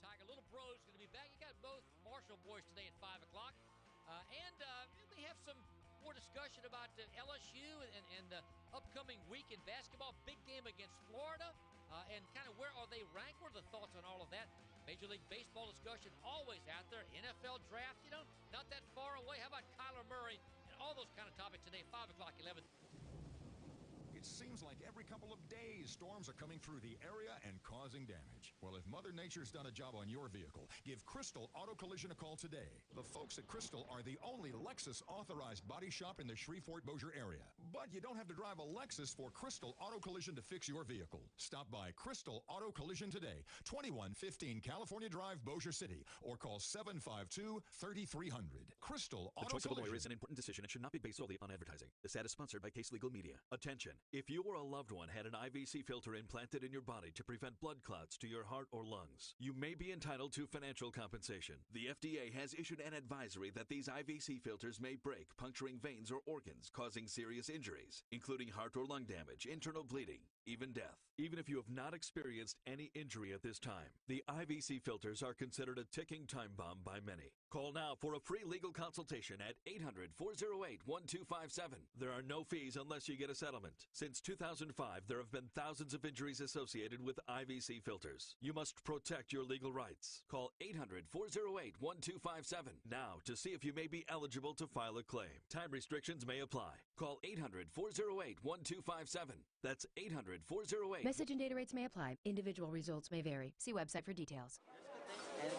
Tiger. Little Bro's going to be back. You got both Marshall boys today at 5 o'clock. And we have some more discussion about LSU and the upcoming week in basketball. Big game against Florida. And kind of where are they ranked? What are the thoughts on all of that? Major League Baseball discussion always out there. NFL draft, not that far away. How about Kyler Murray? And all those kind of topics today, 5 o'clock, 11. It seems like every couple of days, storms are coming through the area and causing damage. Well, if Mother Nature's done a job on your vehicle, give Crystal Auto Collision a call today. The folks at Crystal are the only Lexus-authorized body shop in the Shreveport-Bossier area. But you don't have to drive a Lexus for Crystal Auto Collision to fix your vehicle. Stop by Crystal Auto Collision today, 2115 California Drive, Bossier City, or call 752-3300. Crystal Auto Collision. The choice of a lawyer is an important decision and should not be based solely upon advertising. This ad is sponsored by Case Legal Media. Attention. If you or a loved one had an IVC filter implanted in your body to prevent blood clots to your heart or lungs, you may be entitled to financial compensation. The FDA has issued an advisory that these IVC filters may break, puncturing veins or organs, causing serious injuries, including heart or lung damage, internal bleeding, even death. Even if you have not experienced any injury at this time, the IVC filters are considered a ticking time bomb by many. Call now for a free legal consultation at 800-408-1257. There are no fees unless you get a settlement. Since 2005, there have been thousands of injuries associated with IVC filters. You must protect your legal rights. Call 800-408-1257 now to see if you may be eligible to file a claim. Time restrictions may apply. Call 800-408-1257. That's 800-408. Message and data rates may apply. Individual results may vary. See website for details.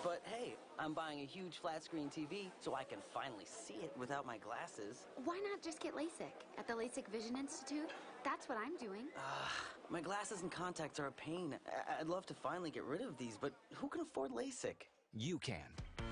But hey, I'm buying a huge flat screen TV so I can finally see it without my glasses. Why not just get LASIK at the LASIK Vision Institute? That's what I'm doing. My glasses and contacts are a pain. I'd love to finally get rid of these, but who can afford LASIK? You can.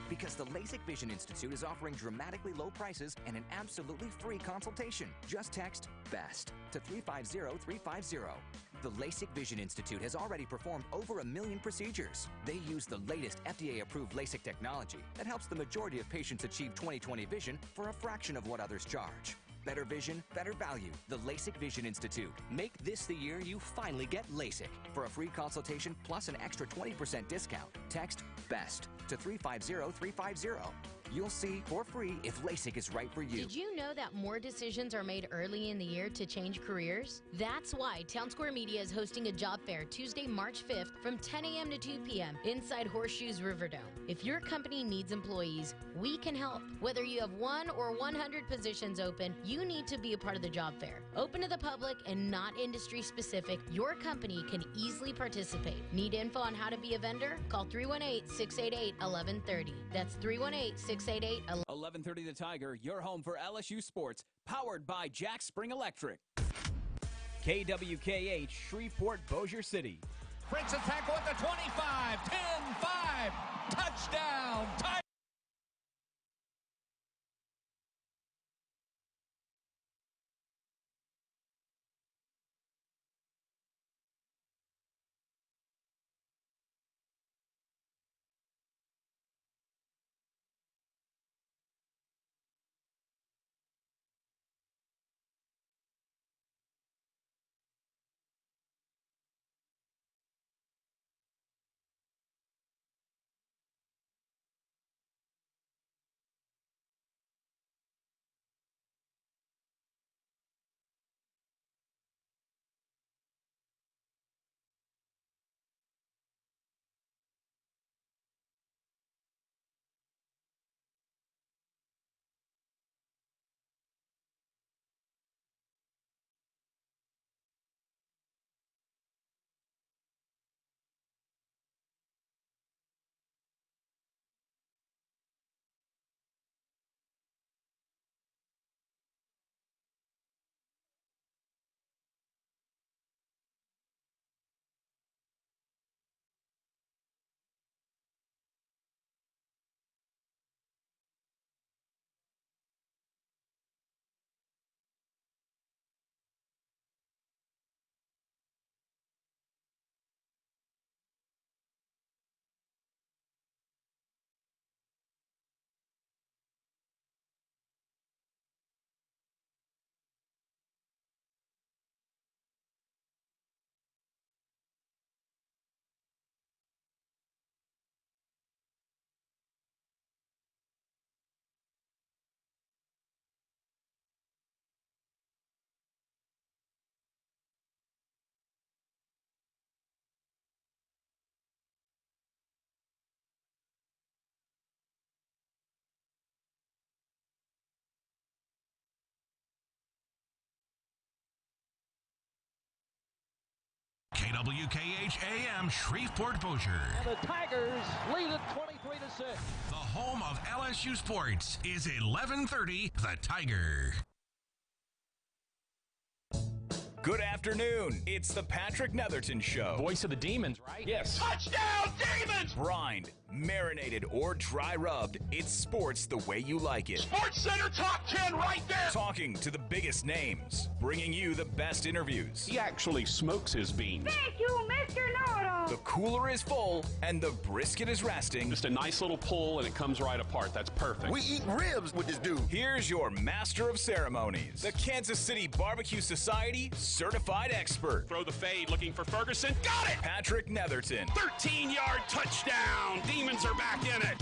Because the LASIK Vision Institute is offering dramatically low prices and an absolutely free consultation. Just text BEST to 350-350. The LASIK Vision Institute has already performed over 1 million procedures. They use the latest FDA-approved LASIK technology that helps the majority of patients achieve 20/20 vision for a fraction of what others charge. Better vision, better value. The LASIK Vision Institute. Make this the year you finally get LASIK. For a free consultation plus an extra 20% discount, text BEST to 350-350. You'll see for free if LASIK is right for you. Did you know that more decisions are made early in the year to change careers? That's why Town Square Media is hosting a job fair Tuesday, March 5th from 10 a.m. to 2 p.m. inside Horseshoes Riverdome. If your company needs employees, we can help. Whether you have 1 or 100 positions open, you need to be a part of the job fair. Open to the public and not industry specific, your company can easily participate. Need info on how to be a vendor? Call 318-688-1130. That's 318-688-1130. 1130 The Tiger, your home for LSU sports, powered by Jack Spring Electric. KWKH, Shreveport, Bossier City. Prince attack with the 25, 10-5, touchdown, KWKH AM Shreveport Bossier. And the Tigers lead it 23-6. The home of LSU sports is 1130 The Tiger. Good afternoon. It's the Patrick Netherton Show. Voice of the Demons, right? Yes. Touchdown, Demons! Brined, marinated, or dry rubbed, it's sports the way you like it. Sports Center Top 10 right there! Talking to the biggest names, bringing you the best interviews. He actually smokes his beans. Thank you, Mr. Know-It-All. The cooler is full, and the brisket is resting. Just a nice little pull, and it comes right apart. That's perfect. We eat ribs with this dude. Here's your master of ceremonies, the Kansas City Barbecue Society certified expert. Throw the fade, looking for Ferguson. Got it! Patrick Netherton. 13-yard touchdown. Demons are back in it.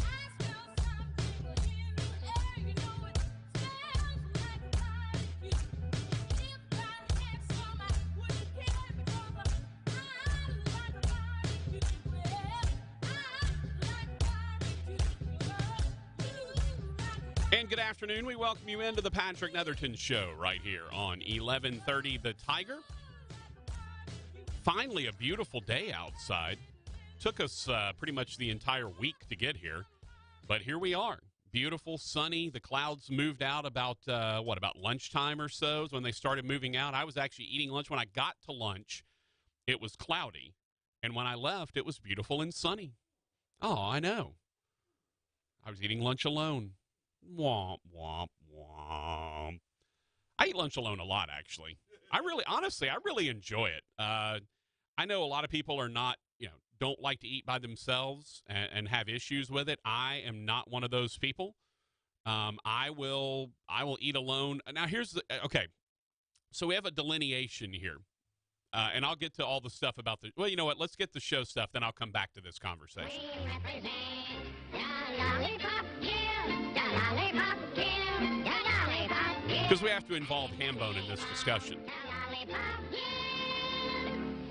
And good afternoon. We welcome you into the Patrick Netherton Show right here on 1130 The Tiger. Finally, a beautiful day outside. Took us pretty much the entire week to get here, but here we are. Beautiful, sunny. The clouds moved out about lunchtime or so is when they started moving out. I was actually eating lunch. When I got to lunch, it was cloudy, and when I left, it was beautiful and sunny. Oh, I know. I was eating lunch alone. Womp, womp, womp. I eat lunch alone a lot, actually. I really enjoy it. I know a lot of people are not, don't like to eat by themselves and have issues with it. I am not one of those people. I will eat alone. Now, okay. So we have a delineation here. And I'll get to all the stuff about well, you know what? Let's get the show stuff, then I'll come back to this conversation. We represent the Lollipop Guild, the Lollipop Guild, the Lollipop Guild. Because we have to involve Hambone in this discussion. The Lollipop Guild.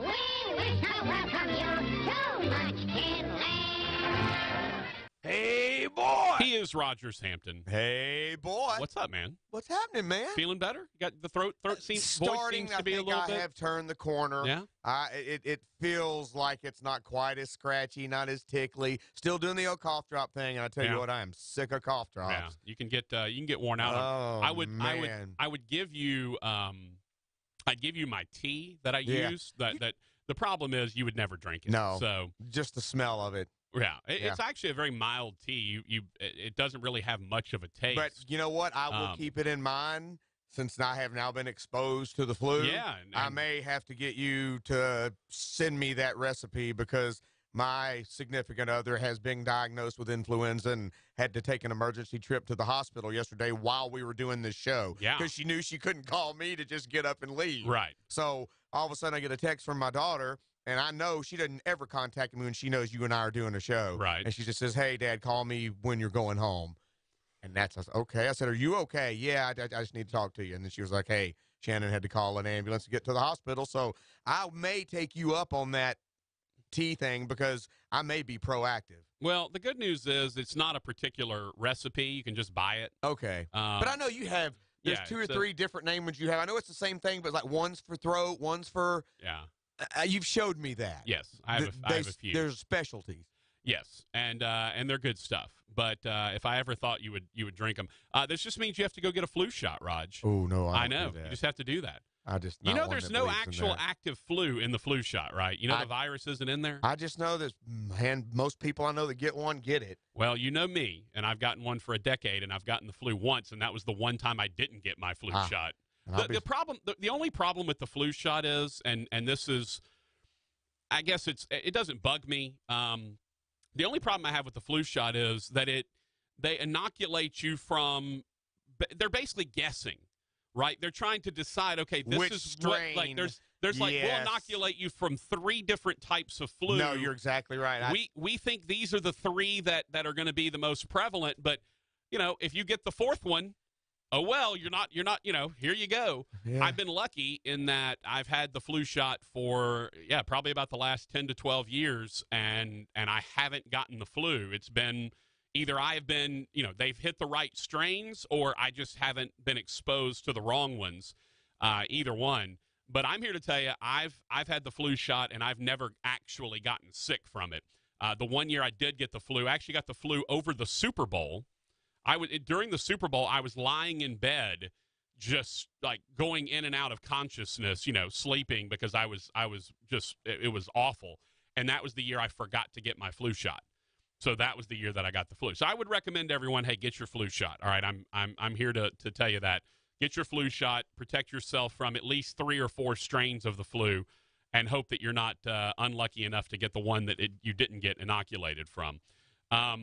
We wish to welcome you to Munchkin Land. Hey, boy. He is Rogers Hampton. Hey, boy. What's up, man? What's happening, man? Feeling better? You got the throat seems starting voice seems to be a little I bit. have turned the corner. Yeah. It feels like it's not quite as scratchy, not as tickly. Still doing the old cough drop thing, and I tell you what, I am sick of cough drops. Yeah, you can get worn out. Man. I would give you I'd give you my tea that I use. That the problem is you would never drink it. No. So just the smell of it. Yeah, it's actually a very mild tea. It doesn't really have much of a taste. But you know what? I will keep it in mind since I have now been exposed to the flu. Yeah. I may have to get you to send me that recipe because my significant other has been diagnosed with influenza and had to take an emergency trip to the hospital yesterday while we were doing this show. Yeah. Because she knew she couldn't call me to just get up and leave. Right. So all of a sudden I get a text from my daughter. And I know she doesn't ever contact me when she knows you and I are doing a show. Right. And she just says, hey, Dad, call me when you're going home. And I said, okay. I said, are you okay? Yeah, I just need to talk to you. And then she was like, hey, Shannon had to call an ambulance to get to the hospital. So I may take you up on that tea thing because I may be proactive. Well, the good news is it's not a particular recipe. You can just buy it. Okay. But I know you have – there's two or three different names you have. I know it's the same thing, but like one's for throat, one's for – yeah. You've showed me that. Yes, I have a few. There's specialties. Yes, and they're good stuff. But if I ever thought you would drink them, this just means you have to go get a flu shot, Raj. Oh no, I know. You just have to do that. There's no actual active flu in the flu shot, right? You know the virus isn't in there. I just know that, most people I know that get one get it. Well, you know me, and I've gotten one for a decade, and I've gotten the flu once, and that was the one time I didn't get my flu shot. The only problem with the flu shot is, and this is, I guess it doesn't bug me. The only problem I have with the flu shot is that they inoculate you from, they're basically guessing, right? They're trying to decide, okay, this which is strain. There's we'll inoculate you from 3 different types of flu. No, you're exactly right. We think these are the 3 that are going to be the most prevalent, but if you get the 4th one, oh, well, you're not, here you go. Yeah. I've been lucky in that I've had the flu shot for, probably about the last 10 to 12 years, and I haven't gotten the flu. It's been either I have been, they've hit the right strains, or I just haven't been exposed to the wrong ones, either one. But I'm here to tell you, I've had the flu shot, and I've never actually gotten sick from it. The one year I did get the flu, I actually got the flu over the Super Bowl. During the Super Bowl, I was lying in bed, just like going in and out of consciousness, sleeping because I was just, it was awful. And that was the year I forgot to get my flu shot. So that was the year that I got the flu. So I would recommend everyone, hey, get your flu shot. All right, I'm here to tell you that. Get your flu shot, protect yourself from at least 3 or 4 strains of the flu, and hope that you're not unlucky enough to get the one that you didn't get inoculated from. All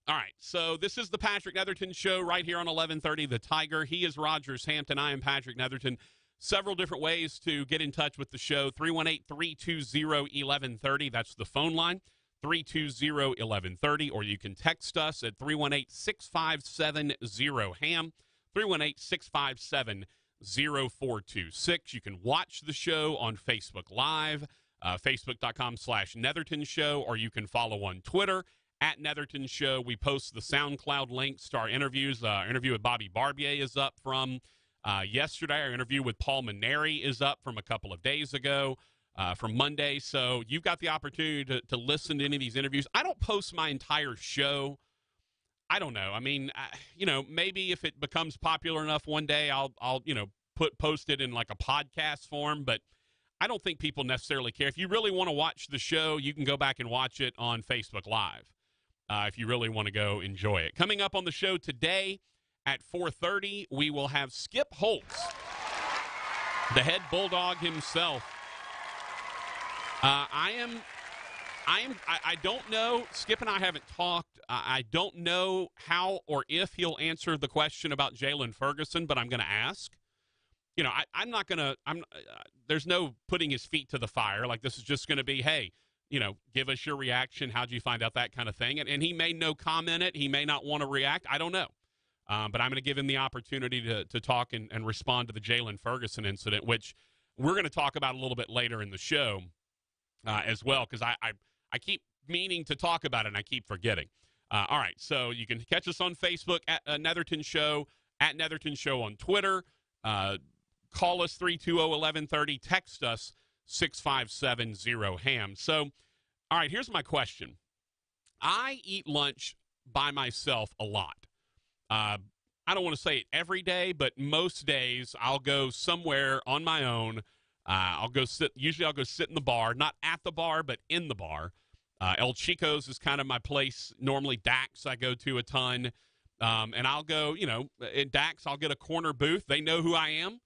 right, so this is the Patrick Netherton Show right here on 1130 The Tiger. He is Rogers Hampton. I am Patrick Netherton. Several different ways to get in touch with the show. 318-320-1130. That's the phone line, 320-1130. Or you can text us at 318-657-0-HAM. 318-657-0426. You can watch the show on Facebook Live, facebook.com/Netherton Show, or you can follow on Twitter at Netherton Show. We post the SoundCloud links to our interviews. Our interview with Bobby Barbier is up from yesterday. Our interview with Paul Maneri is up from a couple of days ago, from Monday. So you've got the opportunity to listen to any of these interviews. I don't post my entire show. I don't know. I mean, maybe if it becomes popular enough one day, I'll post it in like a podcast form, but I don't think people necessarily care. If you really want to watch the show, you can go back and watch it on Facebook Live. If you really want to go enjoy it. Coming up on the show today at 4:30, we will have Skip Holtz, the head Bulldog himself. I don't know. Skip and I haven't talked. I don't know how or if he'll answer the question about Jalen Ferguson, but I'm going to ask. I'm not going to. There's no putting his feet to the fire. Like, this is just going to be, hey, give us your reaction. How'd you find out, that kind of thing? And he may no comment it. He may not want to react. I don't know. But I'm going to give him the opportunity to talk and respond to the Jalen Ferguson incident, which we're going to talk about a little bit later in the show as well, because I keep meaning to talk about it, and I keep forgetting. All right, so you can catch us on Facebook at Netherton Show, at Netherton Show on Twitter. Call us 320-1130. Text us 657-0-HAM. So, all right, here's my question. I eat lunch by myself a lot. I don't want to say it every day, but most days I'll go somewhere on my own. Usually I'll go sit in the bar, not at the bar, but in the bar. El Chico's is kind of my place. Normally Dax I go to a ton. And I'll go, at Dax, I'll get a corner booth. They know who I am.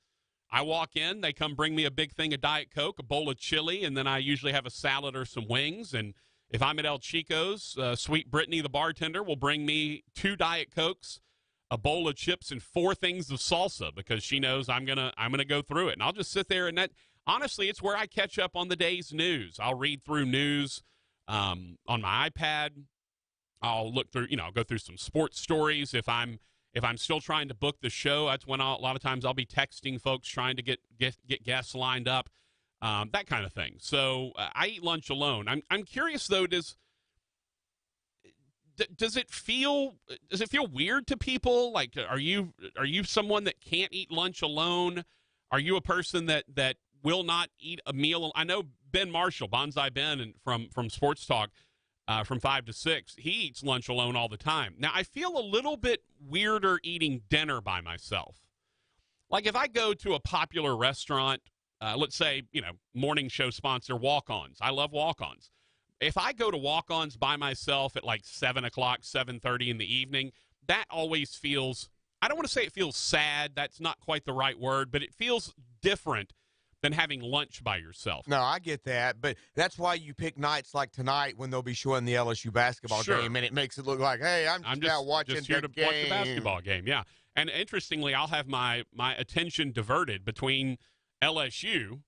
I walk in, they come bring me a big thing of Diet Coke, a bowl of chili, and then I usually have a salad or some wings. And if I'm at El Chico's, Sweet Brittany, the bartender, will bring me 2 Diet Cokes, a bowl of chips, and 4 things of salsa, because she knows I'm gonna go through it. And I'll just sit there, and that, honestly, it's where I catch up on the day's news. I'll read through news on my iPad. I'll look through, I'll go through some sports stories. If I'm still trying to book the show, that's when a lot of times I'll be texting folks trying to get guests lined up, that kind of thing. So I eat lunch alone. I'm curious though, does it feel weird to people? Like, are you someone that can't eat lunch alone? Are you a person that will not eat a meal? I know Ben Marshall, Bonsai Ben, and from Sports Talk, from 5 to 6, he eats lunch alone all the time. Now, I feel a little bit weirder eating dinner by myself. Like, if I go to a popular restaurant, let's say, morning show sponsor, Walk-Ons. I love Walk-Ons. If I go to Walk-Ons by myself at like 7 o'clock, 7:30 in the evening, that always feels, I don't want to say it feels sad. That's not quite the right word, but it feels different than having lunch by yourself. No, I get that, but that's why you pick nights like tonight when they'll be showing the LSU basketball game, and it makes it look like, hey, I'm just out watching just here to game. Watch the basketball game, yeah. And interestingly, I'll have my attention diverted between LSU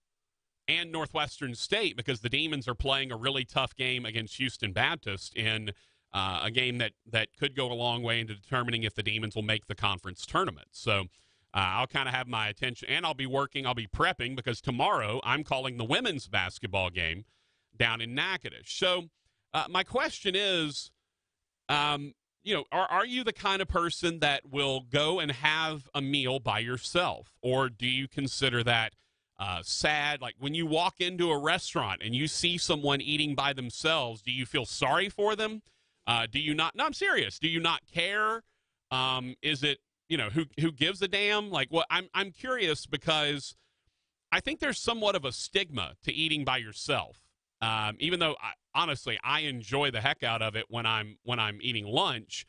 and Northwestern State, because the Demons are playing a really tough game against Houston Baptist in a game that could go a long way into determining if the Demons will make the conference tournament. So I'll kind of have my attention, and I'll be prepping, because tomorrow I'm calling the women's basketball game down in Natchitoches. So my question is, are you the kind of person that will go and have a meal by yourself, or do you consider that sad? Like when you walk into a restaurant and you see someone eating by themselves, do you feel sorry for them? Do you not? No, I'm serious. Do you not care? Is it, who gives a damn? Like what? I'm curious because I think there's somewhat of a stigma to eating by yourself. Even though honestly, I enjoy the heck out of it when I'm eating lunch.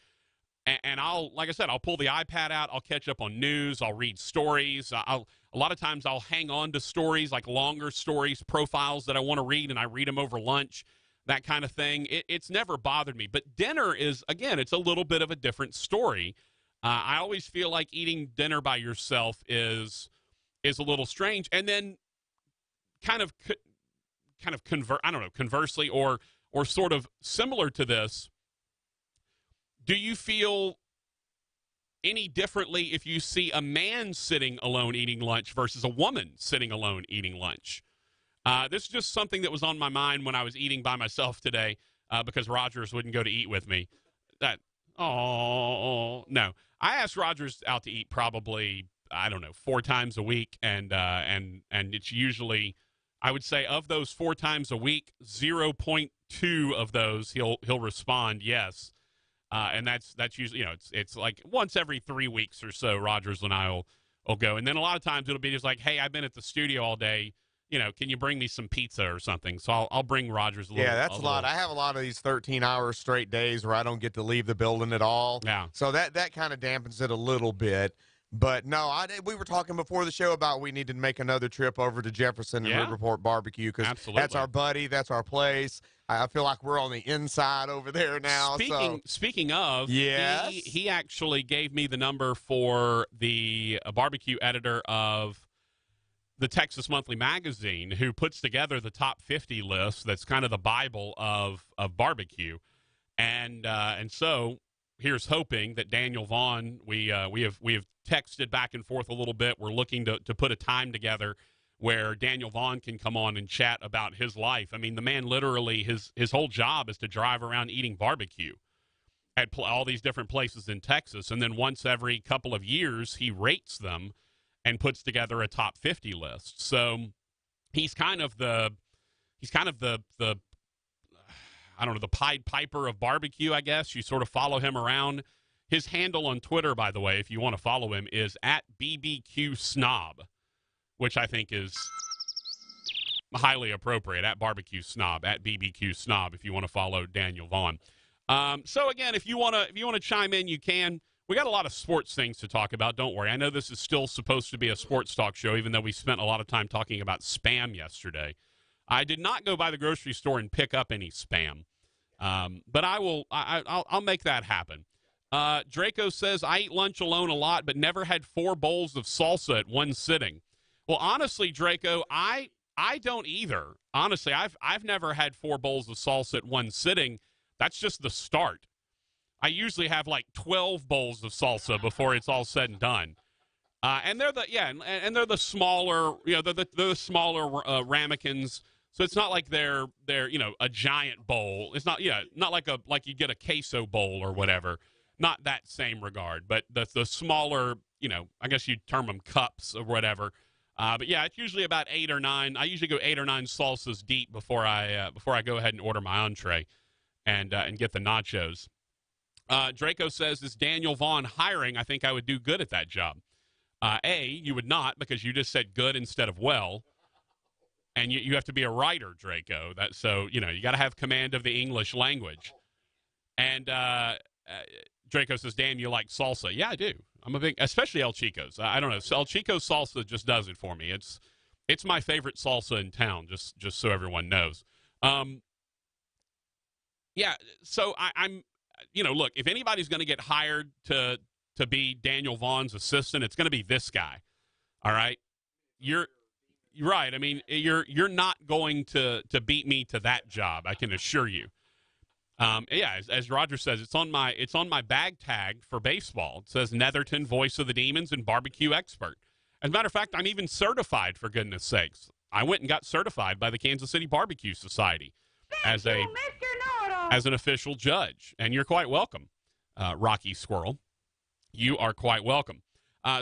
And like I said, I'll pull the iPad out. I'll catch up on news. I'll read stories. A lot of times I'll hang on to stories, like longer stories, profiles that I want to read, and I read them over lunch, that kind of thing. It's never bothered me. But dinner is, again, it's a little bit of a different story. I always feel like eating dinner by yourself is a little strange. And then conversely or sort of similar to this, do you feel any differently if you see a man sitting alone eating lunch versus a woman sitting alone eating lunch? This is just something that was on my mind when I was eating by myself today because Rogers wouldn't go to eat with me. No. I asked Rogers out to eat probably, 4 times a week, and it's usually, I would say, of those 4 times a week, 0.2 of those he'll respond yes. And that's usually, it's like once every 3 weeks or so, Rogers and I will go. And then a lot of times it'll be just like, hey, I've been at the studio all day. Can you bring me some pizza or something? So I'll bring Rogers a little. Yeah, that's a lot. I have a lot of these 13-hour straight days where I don't get to leave the building at all. Yeah. So that kind of dampens it a little bit. But no, we were talking before the show about we need to make another trip over to Jefferson and Riverport Barbecue because that's our buddy, that's our place. I feel like we're on the inside over there now. Speaking of, yes, he actually gave me the number for the barbecue editor of the Texas Monthly Magazine, who puts together the top 50 list. That's kind of the Bible of barbecue, and so here's hoping that Daniel Vaughn. We have texted back and forth a little bit. We're looking to put a time together where Daniel Vaughn can come on and chat about his life. I mean, the man literally, his whole job is to drive around eating barbecue at all these different places in Texas, and then once every couple of years he rates them and puts together a top 50 list. So he's kind of the I don't know, the Pied Piper of barbecue, I guess. You sort of follow him around. His handle on Twitter, by the way, if you want to follow him, is @BBQSnob, which I think is highly appropriate, @BarbecueSnob, @BBQSnob, if you want to follow Daniel Vaughn. So, again, if you want to chime in, you can. We got a lot of sports things to talk about. Don't worry. I know this is still supposed to be a sports talk show, even though we spent a lot of time talking about spam yesterday. I did not go by the grocery store and pick up any spam, but I'll make that happen. Draco says, I eat lunch alone a lot, but never had 4 bowls of salsa at one sitting. Well, honestly, Draco, I don't either. Honestly, I've never had 4 bowls of salsa at one sitting. That's just the start. I usually have like 12 bowls of salsa before it's all said and done. And they're the smaller, they're the smaller ramekins. So it's not like they're a giant bowl. It's not like you get a queso bowl or whatever. Not that same regard, but the smaller, I guess you'd term them cups or whatever. But yeah, it's usually about 8 or 9. I usually go 8 or 9 salsas deep before I go ahead and order my entree and get the nachos. Draco says, is Daniel Vaughn hiring? I think I would do good at that job. You would not, because you just said good instead of well. And you have to be a writer, Draco. You got to have command of the English language. And Draco says, Dan, you like salsa? Yeah, I do. I'm a big, especially El Chico's. I don't know. El Chico's salsa just does it for me. It's my favorite salsa in town, just so everyone knows. Yeah, so I'm look, if anybody's going to get hired to be Daniel Vaughn's assistant, it's going to be this guy. All right? You're right. I mean, you're not going to beat me to that job, I can assure you. As Roger says, it's on my bag tag for baseball. It says Netherton, voice of the demons and barbecue expert. As a matter of fact, I'm even certified, for goodness sakes. I went and got certified by the Kansas City Barbecue Society as an official judge, and you're quite welcome, Rocky Squirrel. You are quite welcome.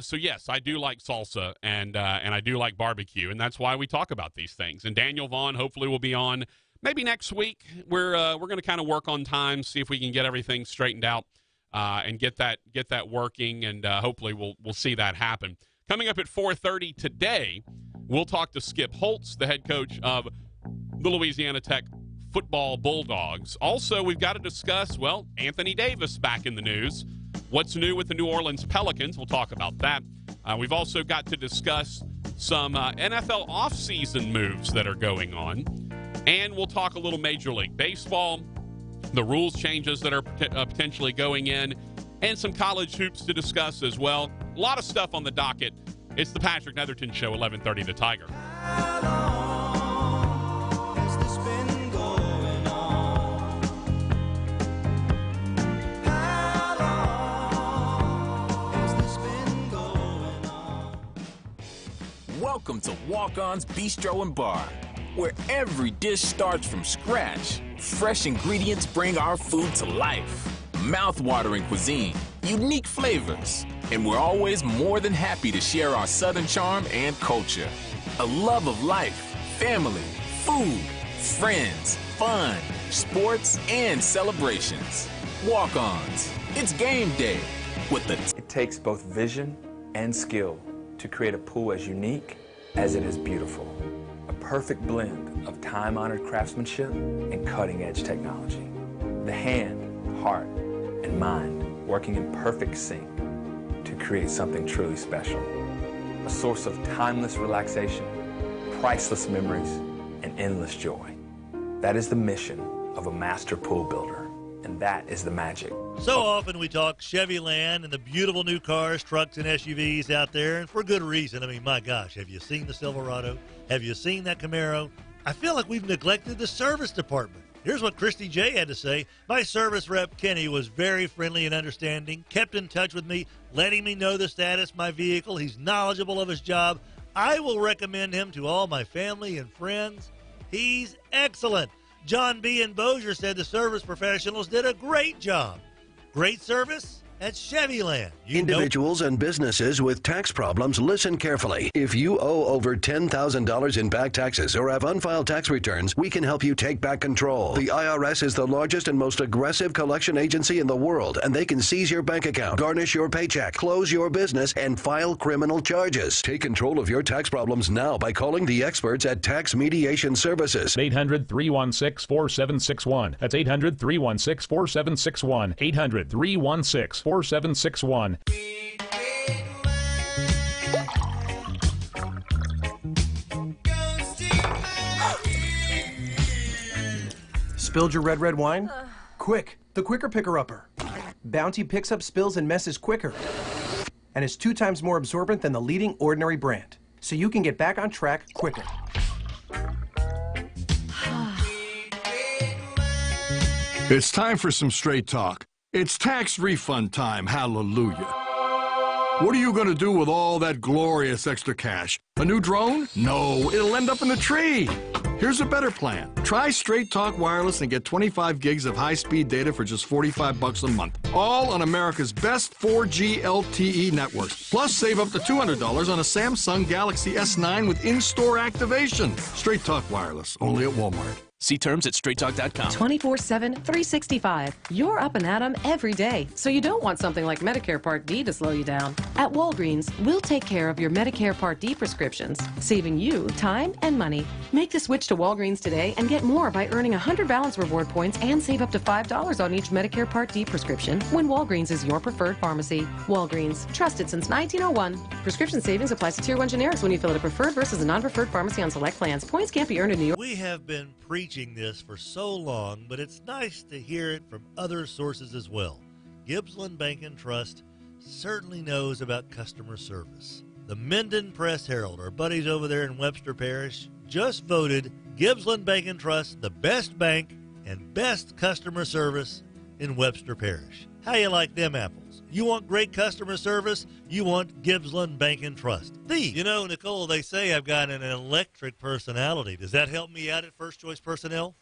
So yes, I do like salsa and I do like barbecue, and that's why we talk about these things. And Daniel Vaughn hopefully will be on maybe next week. We're going to kind of work on time, see if we can get everything straightened out and get that working, and hopefully we'll see that happen. Coming up at 4:30 today, we'll talk to Skip Holtz, the head coach of the Louisiana Tech football Bulldogs. Also, we've got to discuss, well, Anthony Davis back in the news. What's new with the New Orleans Pelicans? We'll talk about that. We've also got to discuss some NFL offseason moves that are going on. And we'll talk a little Major League Baseball, the rules changes that are potentially going in, and some college hoops to discuss as well. A lot of stuff on the docket. It's the Patrick Netherton Show, 1130 The Tiger. Welcome to Walk-On's Bistro and Bar, where every dish starts from scratch. Fresh ingredients bring our food to life. Mouth-watering cuisine, unique flavors, and we're always more than happy to share our Southern charm and culture. A love of life, family, food, friends, fun, sports, and celebrations. Walk-Ons. It's game day with the... It takes both vision and skill to create a pool as unique as it is beautiful. A perfect blend of time-honored craftsmanship and cutting-edge technology. The hand, heart, and mind working in perfect sync to create something truly special. A source of timeless relaxation, priceless memories, and endless joy. That is the mission of a master pool builder, and that is the magic. So often we talk Chevy Land and the beautiful new cars, trucks, and SUVs out there, and for good reason. I mean, my gosh, have you seen the Silverado? Have you seen that Camaro? I feel like we've neglected the service department. Here's what Christy J had to say. My service rep, Kenny, was very friendly and understanding, kept in touch with me, letting me know the status of my vehicle. He's knowledgeable of his job. I will recommend him to all my family and friends. He's excellent. John B. and Bossier said the service professionals did a great job. Great service at Chevy Land. Individuals and businesses with tax problems, listen carefully. If you owe over $10,000 in back taxes or have unfiled tax returns, we can help you take back control. The IRS is the largest and most aggressive collection agency in the world, and they can seize your bank account, garnish your paycheck, close your business, and file criminal charges. Take control of your tax problems now by calling the experts at Tax Mediation Services. 800-316-4761. That's 800-316-4761. 800-316-4761. Spilled your red wine? Quick, the Quicker Picker-Upper. Bounty picks up spills and messes quicker and is 2 times more absorbent than the leading ordinary brand, so you can get back on track quicker. It's time for some straight talk. It's tax refund time, hallelujah. What are you going to do with all that glorious extra cash? A new drone? No, it'll end up in a tree. Here's a better plan. Try Straight Talk Wireless and get 25 gigs of high-speed data for just $45 a month. All on America's best 4G LTE networks. Plus, save up to $200 on a Samsung Galaxy S9 with in-store activation. Straight Talk Wireless, only at Walmart. See terms at straighttalk.com. 24/7, 365. You're up and at 'em every day, so you don't want something like Medicare Part D to slow you down. At Walgreens, we'll take care of your Medicare Part D prescriptions, saving you time and money. Make the switch to Walgreens today and get more by earning 100 balance reward points and save up to $5 on each Medicare Part D prescription when Walgreens is your preferred pharmacy. Walgreens, trusted since 1901. Prescription savings applies to Tier 1 generics when you fill at a preferred versus a non-preferred pharmacy on select plans. Points can't be earned in New York. We have been preaching this for so long, but it's nice to hear it from other sources as well. Gibbsland Bank and Trust certainly knows about customer service. The Minden Press-Herald, our buddies over there in Webster Parish, just voted Gibbsland Bank and Trust the best bank and best customer service in Webster Parish. How you like them apples? You want great customer service? You want Gibbsland Bank and Trust. You know, Nicole, they say I've got an electric personality. Does that help me out at First Choice Personnel?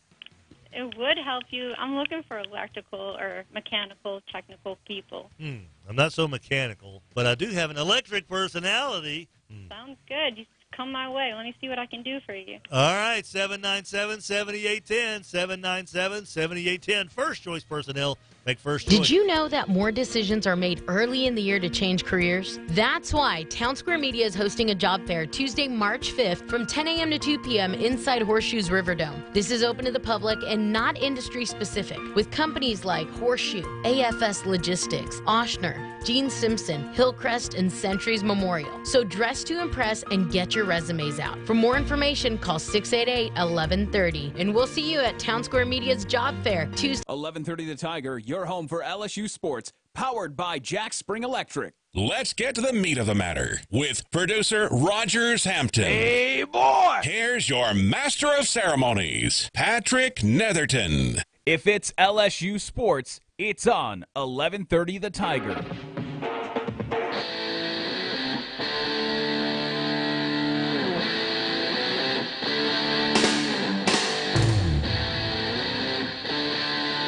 It would help you. I'm looking for electrical or mechanical, technical people. I'm not so mechanical, but I do have an electric personality. Sounds good. You come my way. Let me see what I can do for you. All right, 797-7810, 797-7810. First choice personnel make first choice. Did you know that more decisions are made early in the year to change careers? That's why Town Square Media is hosting a job fair Tuesday, March 5th from 10 a.m. to 2 p.m. inside Horseshoes Riverdome. This is open to the public and not industry specific, with companies like Horseshoe, AFS Logistics, Oshner, Gene Simpson, Hillcrest, and Centuries Memorial. So dress to impress and get your resumes out. For more information, call 688-1130. And we'll see you at Town Square Media's job fair Tuesday. 1130 The Tiger, your home for LSU sports, powered by Jack Spring Electric. Let's get to the meat of the matter with producer Rogers Hampton. Hey, boy! Here's your master of ceremonies, Patrick Netherton. If it's LSU sports, it's on 1130 The Tiger.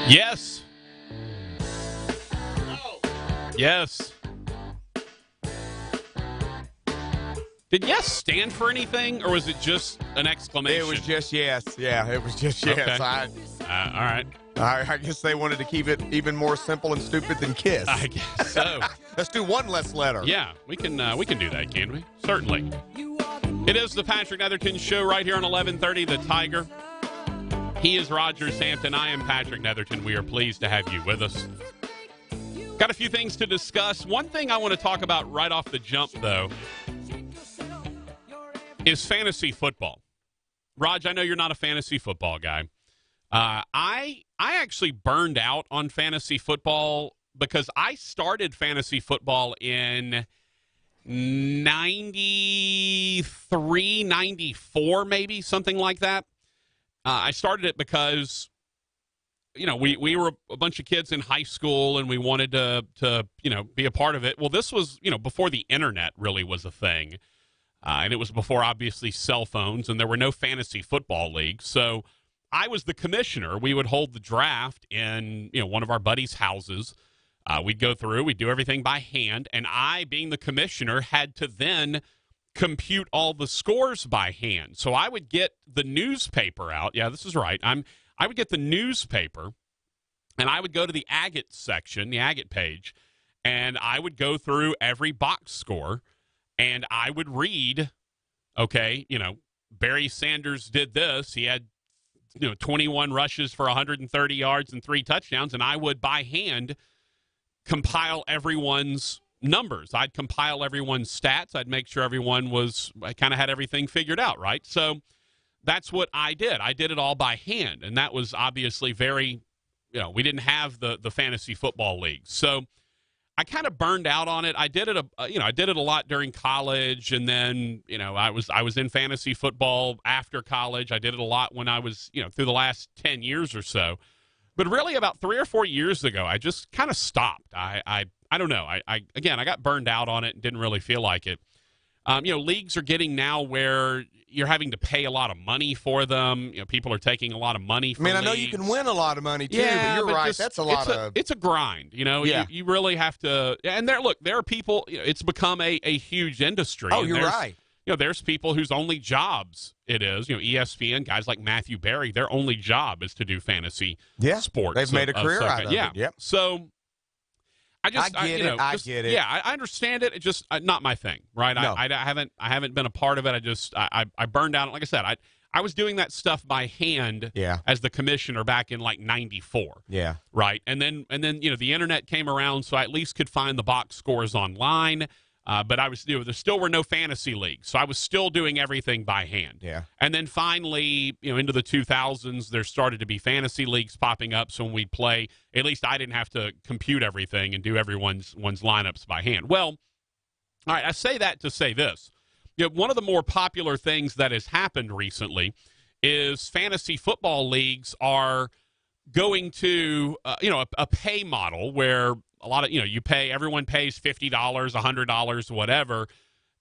Yes. Yes. Did yes stand for anything, or was it just an exclamation? It was just yes. Yeah, it was just yes. Okay. All right. I guess they wanted to keep it even more simple and stupid than kiss. I guess so. Let's do one less letter. Yeah, we can do that, can't we? Certainly. It is the Patrick Netherton Show right here on 1130 The Tiger. He is Rogers Hampton. I am Patrick Netherton. We are pleased to have you with us. Got a few things to discuss. One thing I want to talk about right off the jump, though, is fantasy football. Raj, I know you're not a fantasy football guy. I actually burned out on fantasy football because I started fantasy football in 93, 94, maybe, something like that. I started it because, we were a bunch of kids in high school and we wanted to be a part of it. Well, this was, before the internet really was a thing. And it was before, obviously, cell phones, and there were no fantasy football leagues. So I was the commissioner. We would hold the draft in, one of our buddies' houses. We'd go through, we'd do everything by hand, and I, being the commissioner, had to then compute all the scores by hand. So I would get the newspaper out. Yeah, this is right. I would get the newspaper, and I would go to the agate section, the agate page, and I would go through every box score, and I would read, okay, Barry Sanders did this. He had 21 rushes for 130 yards and 3 touchdowns, and I would, by hand, compile everyone's numbers. I'd compile everyone's stats. I'd make sure I kind of had everything figured out, right? So that's what I did. I did it all by hand, and that was obviously very, we didn't have the fantasy football leagues. So I kind of burned out on it. I did it a lot during college, and then, I was in fantasy football after college. I did it a lot when I was, through the last 10 years or so. But really about 3 or 4 years ago, I just kind of stopped. I don't know. I got burned out on it and didn't really feel like it. Leagues are getting now where you're having to pay a lot of money for them. People are taking a lot of money for I know you can win a lot of money, too, yeah, but you're right. That's a lot of... It's a grind, Yeah. You really have to... And there are people... it's become a huge industry. Oh, you're right. There's people whose only jobs it is, ESPN, guys like Matthew Berry, their only job is to do fantasy sports. They've made a career out of it. Yeah. So... I get it. Yeah, I understand it. It's just not my thing, right? No. I haven't been a part of it. I burned out. Like I said, I was doing that stuff by hand as the commissioner back in like 94. Yeah. Right. And then the internet came around, so I at least could find the box scores online. But I was, there still were no fantasy leagues, so I was still doing everything by hand. Yeah. And then finally, into the 2000s, there started to be fantasy leagues popping up. So when we'd play, at least I didn't have to compute everything and do everyone's lineups by hand. Well, all right, I say that to say this. One of the more popular things that has happened recently is fantasy football leagues are going to, a pay model where a lot of, everyone pays $50, $100, whatever,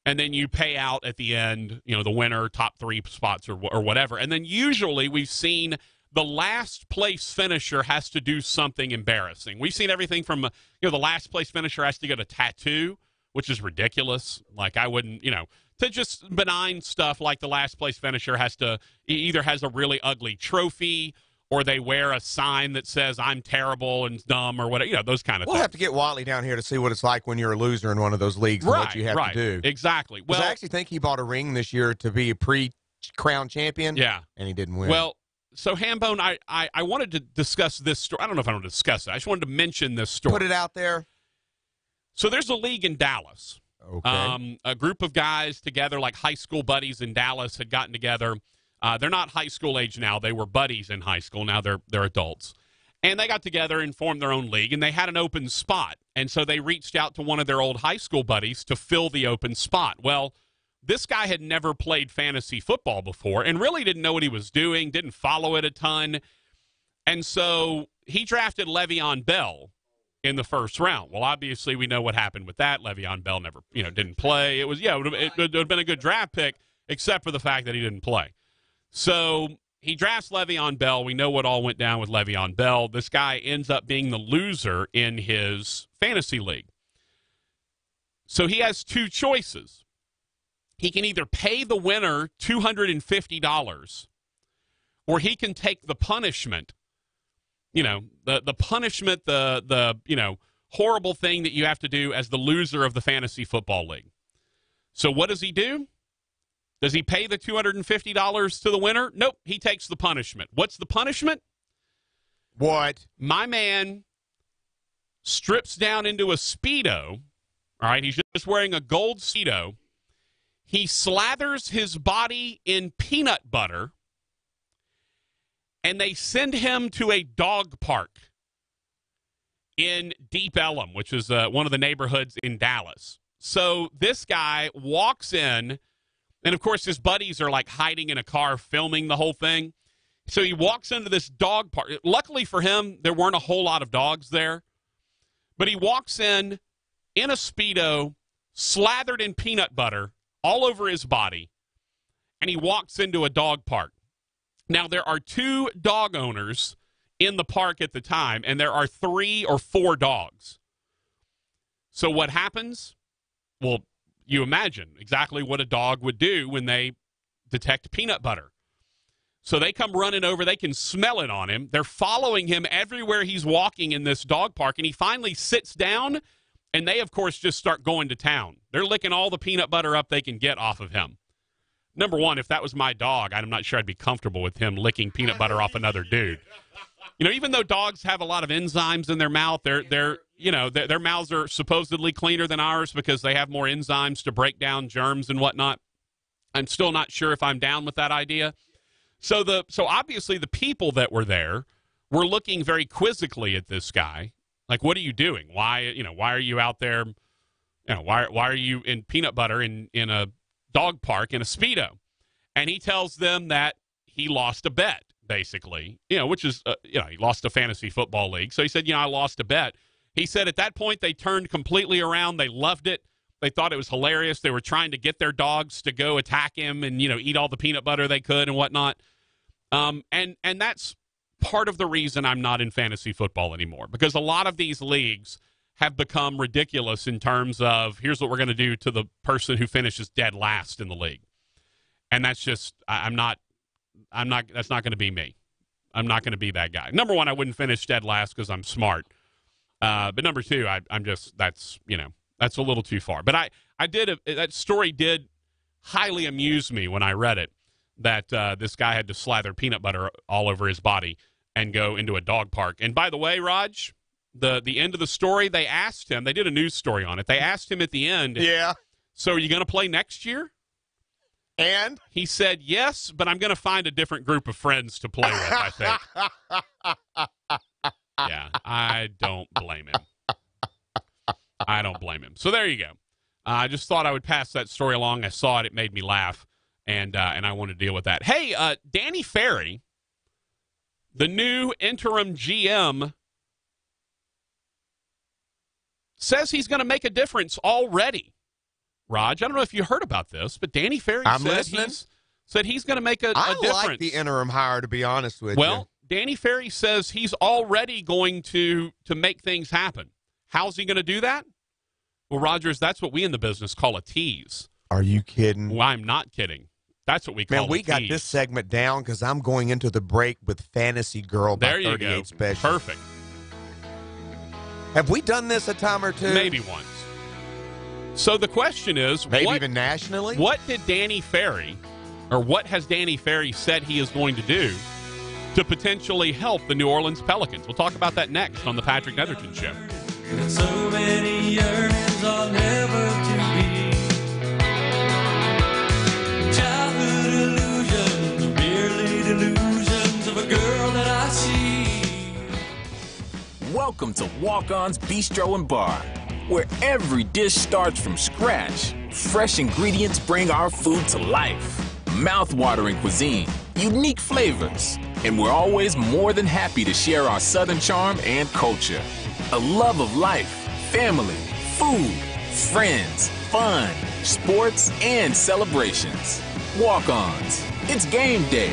and then you pay out at the end, the winner, top 3 spots or whatever. And then usually we've seen the last place finisher has to do something embarrassing. We've seen everything from, the last place finisher has to get a tattoo, which is ridiculous. Like, I wouldn't, to just benign stuff like the last place finisher either has a really ugly trophy or they wear a sign that says I'm terrible and dumb or whatever, those kind of things. We'll have to get Wally down here to see what it's like when you're a loser in one of those leagues and what you have to do. Exactly. Well, I actually think he bought a ring this year to be a pre-crown champion. Yeah. And he didn't win. Well, so, Hambone, I wanted to discuss this story. I don't know if I want to discuss it. I just wanted to mention this story. Put it out there. So there's a league in Dallas. Okay. A group of guys together, like high school buddies in Dallas, had gotten together. They're not high school age now. They were buddies in high school. Now they're adults. And they got together and formed their own league, and they had an open spot. And so they reached out to one of their old high school buddies to fill the open spot. Well, this guy had never played fantasy football before and really didn't know what he was doing, didn't follow it a ton. And so he drafted Le'Veon Bell in the first round. Well, obviously we know what happened with that. Le'Veon Bell never, didn't play. It would have been a good draft pick, except for the fact that he didn't play. So he drafts Le'Veon Bell. We know what all went down with Le'Veon Bell. This guy ends up being the loser in his fantasy league. So he has two choices. He can either pay the winner $250 or he can take the punishment, the punishment, the horrible thing that you have to do as the loser of the fantasy football league. So what does he do? Does he pay the $250 to the winner? Nope, he takes the punishment. What's the punishment? What? My man strips down into a Speedo. All right, he's just wearing a gold Speedo. He slathers his body in peanut butter, and they send him to a dog park in Deep Ellum, which is one of the neighborhoods in Dallas. So this guy walks in, and, of course, his buddies are, like, hiding in a car filming the whole thing. So he walks into this dog park. Luckily for him, there weren't a whole lot of dogs there. But he walks in a Speedo, slathered in peanut butter, all over his body, and he walks into a dog park. Now, there are 2 dog owners in the park at the time, and there are 3 or 4 dogs. So what happens? Well, you imagine exactly what a dog would do when they detect peanut butter. So they come running over. They can smell it on him. They're following him everywhere he's walking in this dog park, and he finally sits down, and they, of course, just start going to town. They're licking all the peanut butter up they can get off of him. Number one, if that was my dog, I'm not sure I'd be comfortable with him licking peanut butter off another dude. Even though dogs have a lot of enzymes in their mouth, their mouths are supposedly cleaner than ours because they have more enzymes to break down germs and whatnot. I'm still not sure if I'm down with that idea. So obviously the people that were there were looking very quizzically at this guy. Like, what are you doing? Why are you out there? Why are you in peanut butter in a dog park in a Speedo? And he tells them that he lost a bet, basically, which is, he lost a fantasy football league. So he said, I lost a bet. He said at that point they turned completely around. They loved it. They thought it was hilarious. They were trying to get their dogs to go attack him and, eat all the peanut butter they could and whatnot. And that's part of the reason I'm not in fantasy football anymore, because a lot of these leagues have become ridiculous in terms of here's what we're going to do to the person who finishes dead last in the league. And that's just, that's not going to be me. I'm not going to be that guy. Number one, I wouldn't finish dead last because I'm smart. But number two, that's a little too far. But that story did highly amuse me when I read it, that this guy had to slather peanut butter all over his body and go into a dog park. And by the way, Raj, the end of the story, they asked him, they did a news story on it. They asked him at the end, yeah, so are you going to play next year? And he said, yes, but I'm going to find a different group of friends to play with, I think. Yeah, I don't blame him. So there you go. I just thought I would pass that story along. I saw it. It made me laugh, and I want to deal with that. Hey, Danny Ferry, the new interim GM, says he's going to make a difference already. Raj, I don't know if you heard about this, but Danny Ferry said he's going to make a difference. I like the interim hire, to be honest with you. Well, Danny Ferry says he's already going to make things happen. How's he going to do that? Well, Rogers, that's what we in the business call a tease. Are you kidding? Well, I'm not kidding. That's what we call a tease. Man, we got this segment down because I'm going into the break with Fantasy Girl by 38 Special. Perfect. Have we done this a time or two? Maybe once. So the question is, maybe even nationally? What did Danny Ferry, or what has Danny Ferry said he is going to do to potentially help the New Orleans Pelicans? We'll talk about that next on the Patrick Netherton Show. So many yearnings are never to be. Childhood illusions, merely delusions of a girl that I see. Welcome to Walk-On's Bistro and Bar, where every dish starts from scratch. Fresh ingredients bring our food to life. Mouth-watering cuisine, unique flavors, and we're always more than happy to share our Southern charm and culture. A love of life, family, food, friends, fun, sports, and celebrations. Walk-Ons. It's game day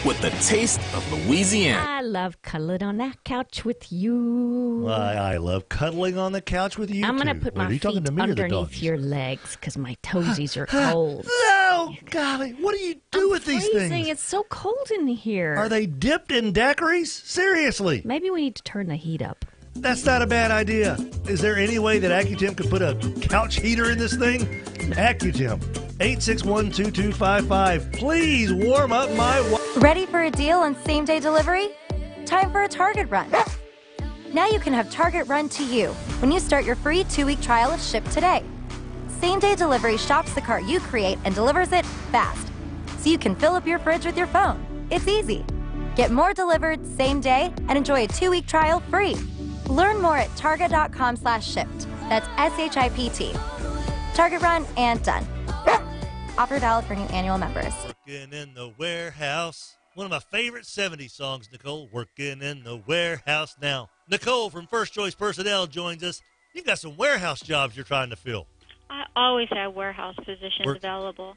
with the taste of Louisiana. I love cuddling on that couch with you. I love cuddling on the couch with you, I'm going to too. put Wait, my feet underneath your legs because my toesies are cold. Oh, golly. What do you do with these things? It's so cold in here. Are they dipped in daiquiris? Seriously. Maybe we need to turn the heat up. That's not a bad idea. Is there any way that AccuTem could put a couch heater in this thing? AccuTem, 861-2255. Please warm up my... Ready for a deal on same-day delivery? Time for a Target run. Now you can have Target run to you when you start your free 2-week trial of Ship Today. Same-day delivery shops the cart you create and delivers it fast, so you can fill up your fridge with your phone. It's easy. Get more delivered same day and enjoy a 2-week trial free. Learn more at target.com/shipped. That's SHIPT. Target run and done. Offer valid for new annual members. Working in the warehouse. One of my favorite 70s songs, Nicole. Working in the warehouse now. Nicole from First Choice Personnel joins us. You've got some warehouse jobs you're trying to fill. I always have warehouse positions available.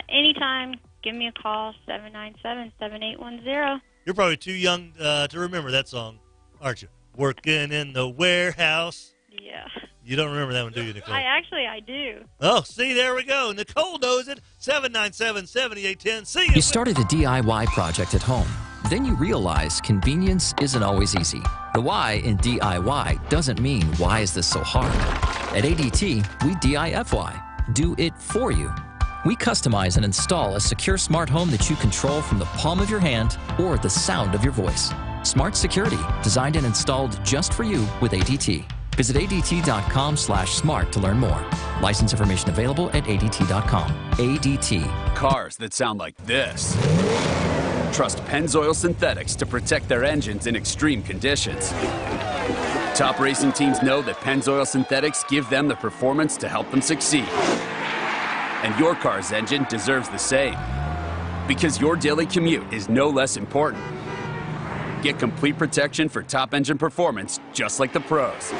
Anytime, give me a call, 797-7810. You're probably too young to remember that song, aren't you? Working in the warehouse. Yeah. You don't remember that one, do you, Nicole? I do. Oh, see, there we go. Nicole knows it. 797-7810. See you. You started a DIY project at home. Then you realize convenience isn't always easy. The why in DIY doesn't mean, why is this so hard? At ADT, we DIFY. Do it for you. We customize and install a secure smart home that you control from the palm of your hand or the sound of your voice. Smart security, designed and installed just for you with ADT. Visit ADT.com/smart to learn more. License information available at ADT.com. ADT. Cars that sound like this. Trust Pennzoil Synthetics to protect their engines in extreme conditions. Top racing teams know that Pennzoil Synthetics give them the performance to help them succeed. And your car's engine deserves the same. Because your daily commute is no less important. Get complete protection for top engine performance, just like the pros.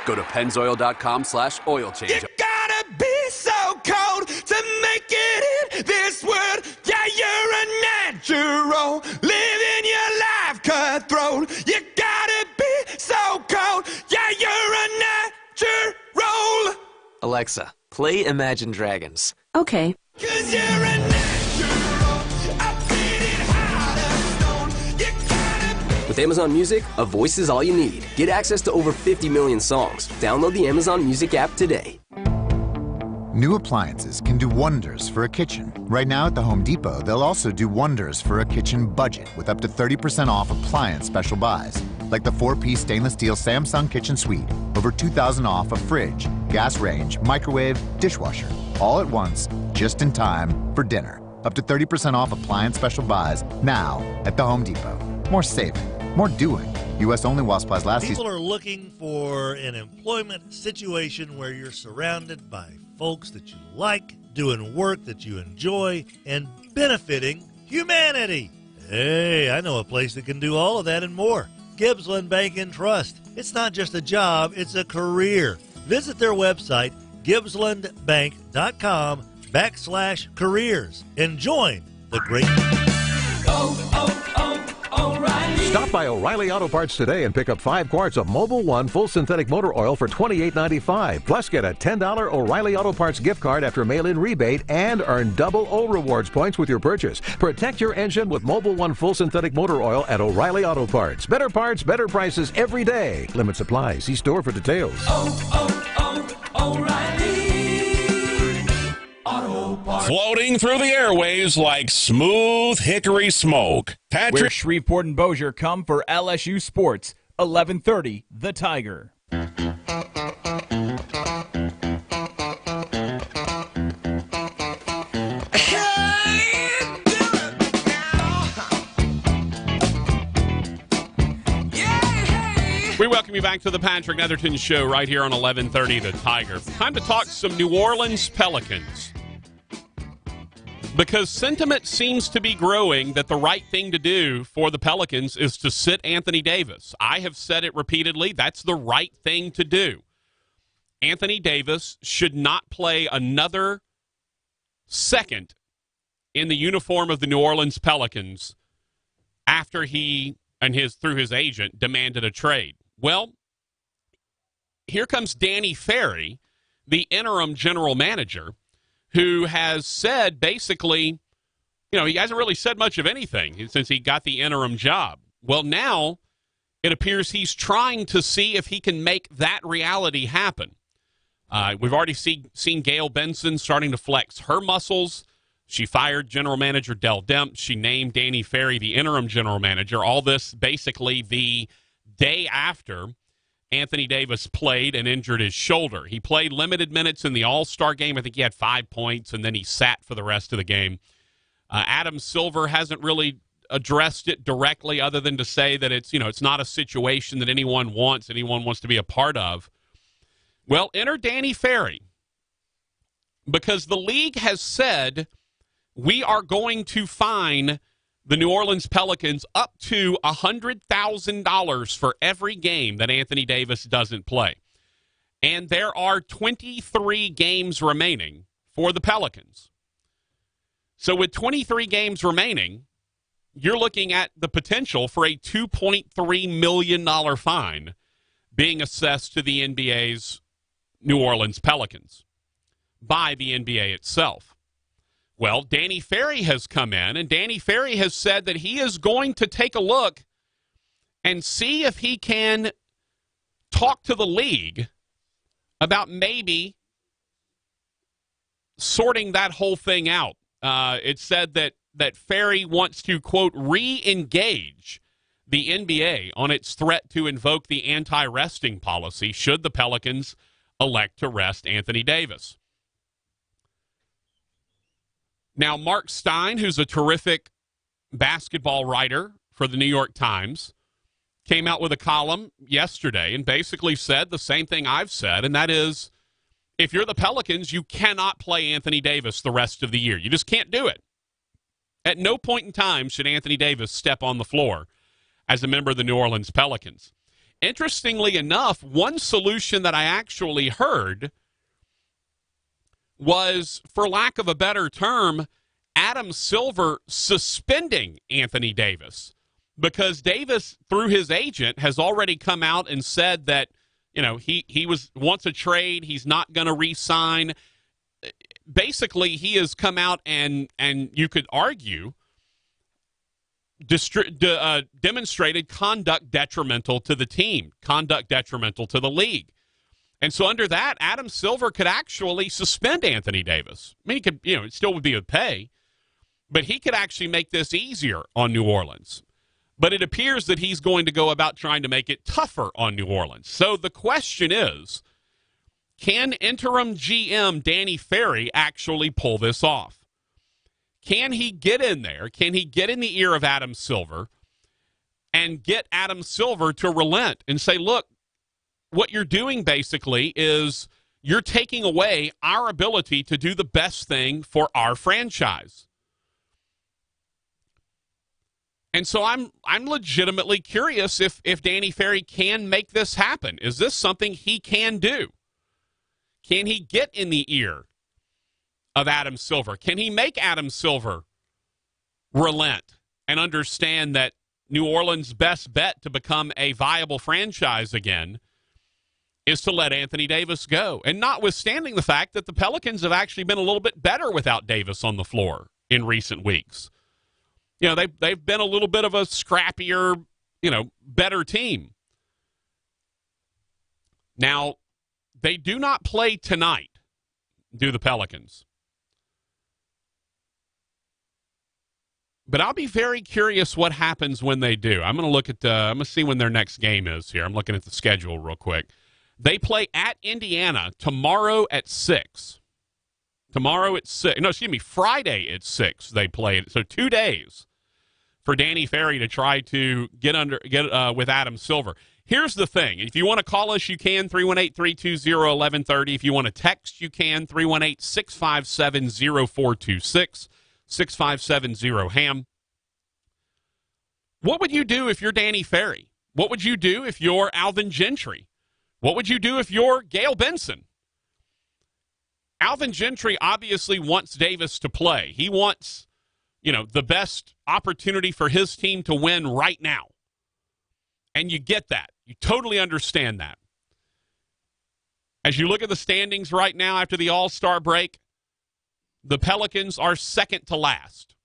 Go to Pennzoil.com/oil change. You gotta be so cold to make it in this world. Yeah, you're a natural, living your life cutthroat. You gotta be so cold. Yeah, you're a natural. Alexa, play Imagine Dragons. Okay. 'Cause you're a natural. With Amazon Music, a voice is all you need. Get access to over 50 million songs. Download the Amazon Music app today. New appliances can do wonders for a kitchen. Right now at the Home Depot, they'll also do wonders for a kitchen budget with up to 30% off appliance special buys. Like the 4-piece stainless steel Samsung Kitchen Suite. Over $2,000 off a fridge, gas range, microwave, dishwasher. All at once, just in time for dinner. Up to 30% off appliance special buys now at the Home Depot. More saving. More doing. U.S. only while supplies last. People are looking for an employment situation where you're surrounded by folks that you like, doing work that you enjoy, and benefiting humanity. Hey, I know a place that can do all of that and more. Gibbsland Bank and Trust. It's not just a job, it's a career. Visit their website, gibbslandbank.com/careers, and join the great... Stop by O'Reilly Auto Parts today and pick up 5 quarts of Mobil 1 full synthetic motor oil for $28.95. Plus, get a $10 O'Reilly Auto Parts gift card after mail-in rebate and earn double O Rewards points with your purchase. Protect your engine with Mobil 1 full synthetic motor oil at O'Reilly Auto Parts. Better parts, better prices every day. Limit supply. See store for details. O'Reilly Auto Parts. Floating through the airwaves like smooth hickory smoke. Patrick Where Shreveport and Bossier come for LSU Sports, 1130 The Tiger. We welcome you back to the Patrick Netherton Show right here on 1130 The Tiger. Time to talk some New Orleans Pelicans. Because sentiment seems to be growing that the right thing to do for the Pelicans is to sit Anthony Davis. I have said it repeatedly. That's the right thing to do. Anthony Davis should not play another second in the uniform of the New Orleans Pelicans after he and through his agent demanded a trade. Well, here comes Danny Ferry, the interim general manager, who has said basically, he hasn't really said much of anything since he got the interim job. Well, now it appears he's trying to see if he can make that reality happen. We've already seen Gail Benson starting to flex her muscles. She fired general manager Del Demp. She named Danny Ferry the interim general manager. All this basically the day after Anthony Davis played and injured his shoulder. He played limited minutes in the All-Star game. I think he had 5 points, and then he sat for the rest of the game. Adam Silver hasn't really addressed it directly other than to say that it's not a situation that anyone wants to be a part of. Well, enter Danny Ferry, because the league has said we are going to fine the New Orleans Pelicans up to $100,000 for every game that Anthony Davis doesn't play. And there are 23 games remaining for the Pelicans. So with 23 games remaining, you're looking at the potential for a $2.3 million fine being assessed to the NBA's New Orleans Pelicans by the NBA itself. Well, Danny Ferry has come in, and Danny Ferry has said that he is going to take a look and see if he can talk to the league about maybe sorting that whole thing out. It said that Ferry wants to, quote, re-engage the NBA on its threat to invoke the anti-resting policy should the Pelicans elect to rest Anthony Davis. Now, Mark Stein, who's a terrific basketball writer for the New York Times, came out with a column yesterday and basically said the same thing I've said, and that is, if you're the Pelicans, you cannot play Anthony Davis the rest of the year. You just can't do it. At no point in time should Anthony Davis step on the floor as a member of the New Orleans Pelicans. Interestingly enough, one solution that I actually heard was, for lack of a better term, Adam Silver suspending Anthony Davis, because Davis, through his agent, has already come out and said that, he wants a trade. He's not going to re-sign. Basically, he has come out and you could argue demonstrated conduct detrimental to the team, conduct detrimental to the league. And so under that, Adam Silver could actually suspend Anthony Davis. I mean, he could, it still would be with pay, but he could actually make this easier on New Orleans. But it appears that he's going to go about trying to make it tougher on New Orleans. So the question is, can interim GM Danny Ferry actually pull this off? Can he get in there? Can he get in the ear of Adam Silver and get Adam Silver to relent and say, look, what you're doing basically is you're taking away our ability to do the best thing for our franchise. And so I'm legitimately curious if Danny Ferry can make this happen. Is this something he can do? Can he get in the ear of Adam Silver? Can he make Adam Silver relent and understand that New Orleans' best bet to become a viable franchise again is to let Anthony Davis go. And notwithstanding the fact that the Pelicans have actually been a little bit better without Davis on the floor in recent weeks. You know, they've been a little bit of a scrappier, better team. Now, they do not play tonight, do the Pelicans. But I'll be very curious what happens when they do. I'm going to look at I'm going to see when their next game is here. I'm looking at the schedule real quick. They play at Indiana tomorrow at 6. Friday at 6 they play it. So 2 days for Danny Ferry to try to get with Adam Silver. Here's the thing. If you want to call us, you can, 318-320-1130. If you want to text, you can, 318-657-0426. 6570-HAM. What would you do if you're Danny Ferry? What would you do if you're Alvin Gentry? What would you do if you're Gail Benson? Alvin Gentry obviously wants Davis to play. He wants, the best opportunity for his team to win right now. And you get that. You totally understand that. As you look at the standings right now after the All-Star break, the Pelicans are second to last.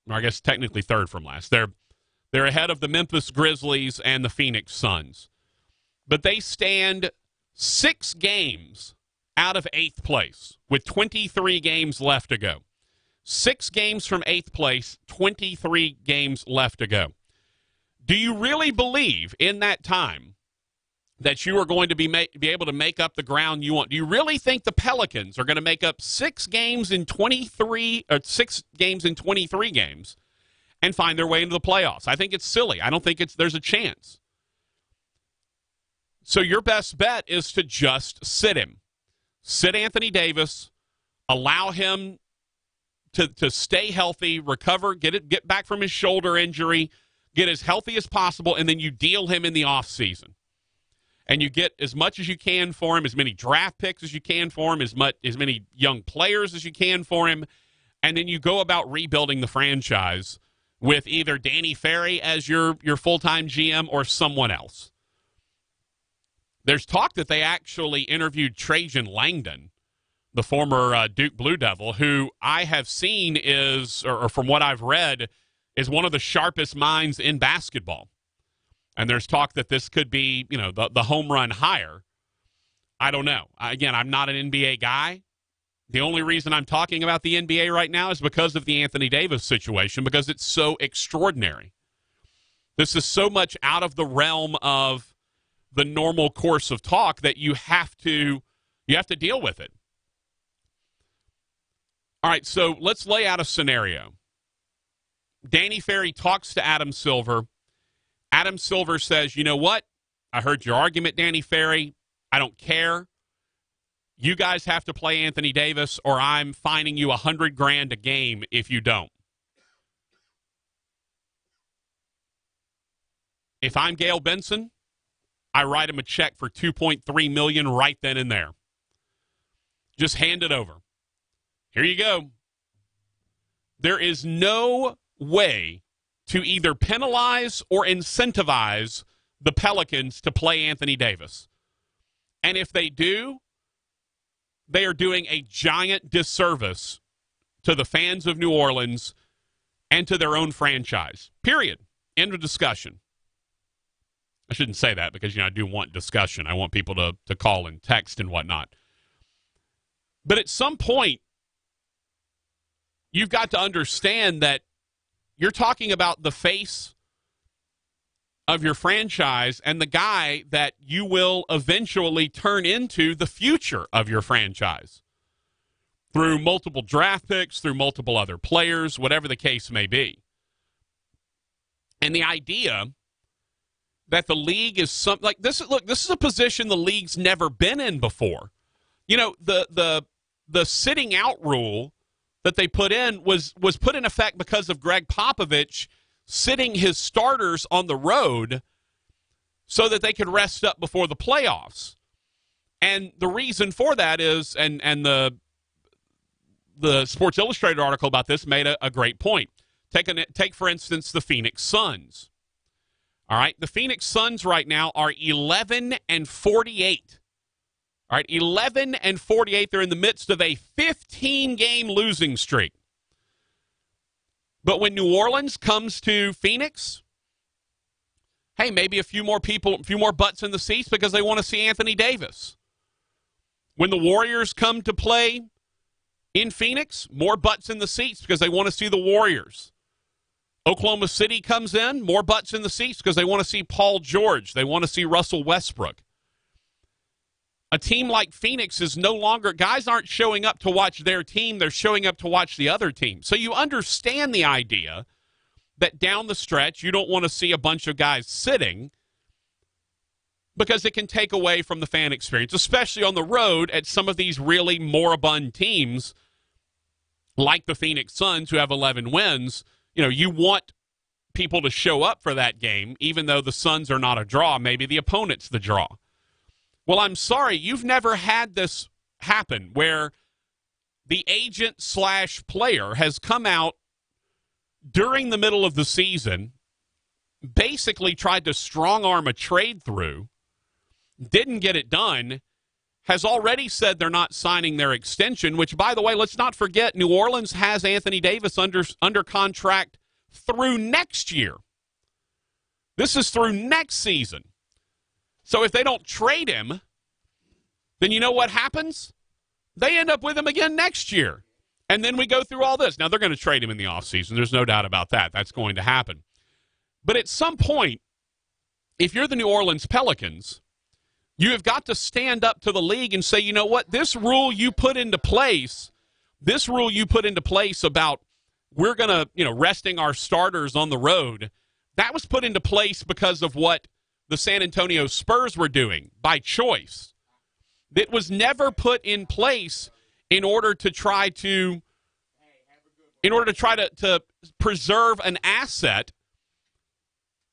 Or I guess technically third from last. They're ahead of the Memphis Grizzlies and the Phoenix Suns. But they stand 6 games out of 8th place with 23 games left to go. 6 games from 8th place, 23 games left to go. Do you really believe in that time that you are going to be able to make up the ground you want? Do you really think the Pelicans are going to make up 6 games in 23 games and find their way into the playoffs? I think it's silly. I don't think there's a chance. So your best bet is to just sit him. Sit Anthony Davis, allow him to stay healthy, recover, get back from his shoulder injury, get as healthy as possible, and then you deal him in the offseason. And you get as much as you can for him, as many draft picks as you can for him, as many young players as you can for him, and then you go about rebuilding the franchise with either Danny Ferry as your full-time GM or someone else. There's talk that they actually interviewed Trajan Langdon, the former Duke Blue Devil, who I have seen or from what I've read, is one of the sharpest minds in basketball. And there's talk that this could be, the home run hire. I don't know. Again, I'm not an NBA guy. The only reason I'm talking about the NBA right now is because of the Anthony Davis situation, because it's so extraordinary. This is so much out of the realm of the normal course of talk that you have to deal with it. All right, so let's lay out a scenario. Danny Ferry talks to Adam Silver. Adam Silver says, you know what? I heard your argument, Danny Ferry. I don't care. You guys have to play Anthony Davis, or I'm fining you $100,000 a game if you don't. If I'm Gail Benson, I write him a check for $2.3 million right then and there. Just hand it over. Here you go. There is no way to either penalize or incentivize the Pelicans to play Anthony Davis. And if they do, they are doing a giant disservice to the fans of New Orleans and to their own franchise. Period. End of discussion. I shouldn't say that because, I do want discussion. I want people to call and text and whatnot. But at some point, you've got to understand that you're talking about the face of your franchise and the guy that you will eventually turn into the future of your franchise through multiple draft picks, through multiple other players, whatever the case may be. And the idea that the league is something like this. Look, this is a position the league's never been in before. The sitting out rule that they put in was put in effect because of Greg Popovich sitting his starters on the road so that they could rest up before the playoffs. And the reason for that is, and the Sports Illustrated article about this made a great point. Take for instance, the Phoenix Suns. All right, the Phoenix Suns right now are 11-48. All right, 11-48. They're in the midst of a 15-game losing streak. But when New Orleans comes to Phoenix, hey, maybe a few more butts in the seats because they want to see Anthony Davis. When the Warriors come to play in Phoenix, more butts in the seats because they want to see the Warriors. Oklahoma City comes in, more butts in the seats because they want to see Paul George. They want to see Russell Westbrook. A team like Phoenix is no longer, guys aren't showing up to watch their team, they're showing up to watch the other team. So you understand the idea that down the stretch you don't want to see a bunch of guys sitting because it can take away from the fan experience, especially on the road at some of these really moribund teams like the Phoenix Suns who have 11 wins. You know, you want people to show up for that game, even though the Suns are not a draw. Maybe the opponent's the draw. Well, I'm sorry, you've never had this happen where the agent/player has come out during the middle of the season, basically tried to strong-arm a trade through, didn't get it done, has already said they're not signing their extension, which, by the way, let's not forget, New Orleans has Anthony Davis under contract through next year. This is through next season. So if they don't trade him, then you know what happens? They end up with him again next year. And then we go through all this. Now, they're going to trade him in the offseason. There's no doubt about that. That's going to happen. But at some point, if you're the New Orleans Pelicans, you have got to stand up to the league and say, you know what, this rule you put into place about we're going to, resting our starters on the road, that was put into place because of what the San Antonio Spurs were doing by choice. It was never put in place in order to try to preserve an asset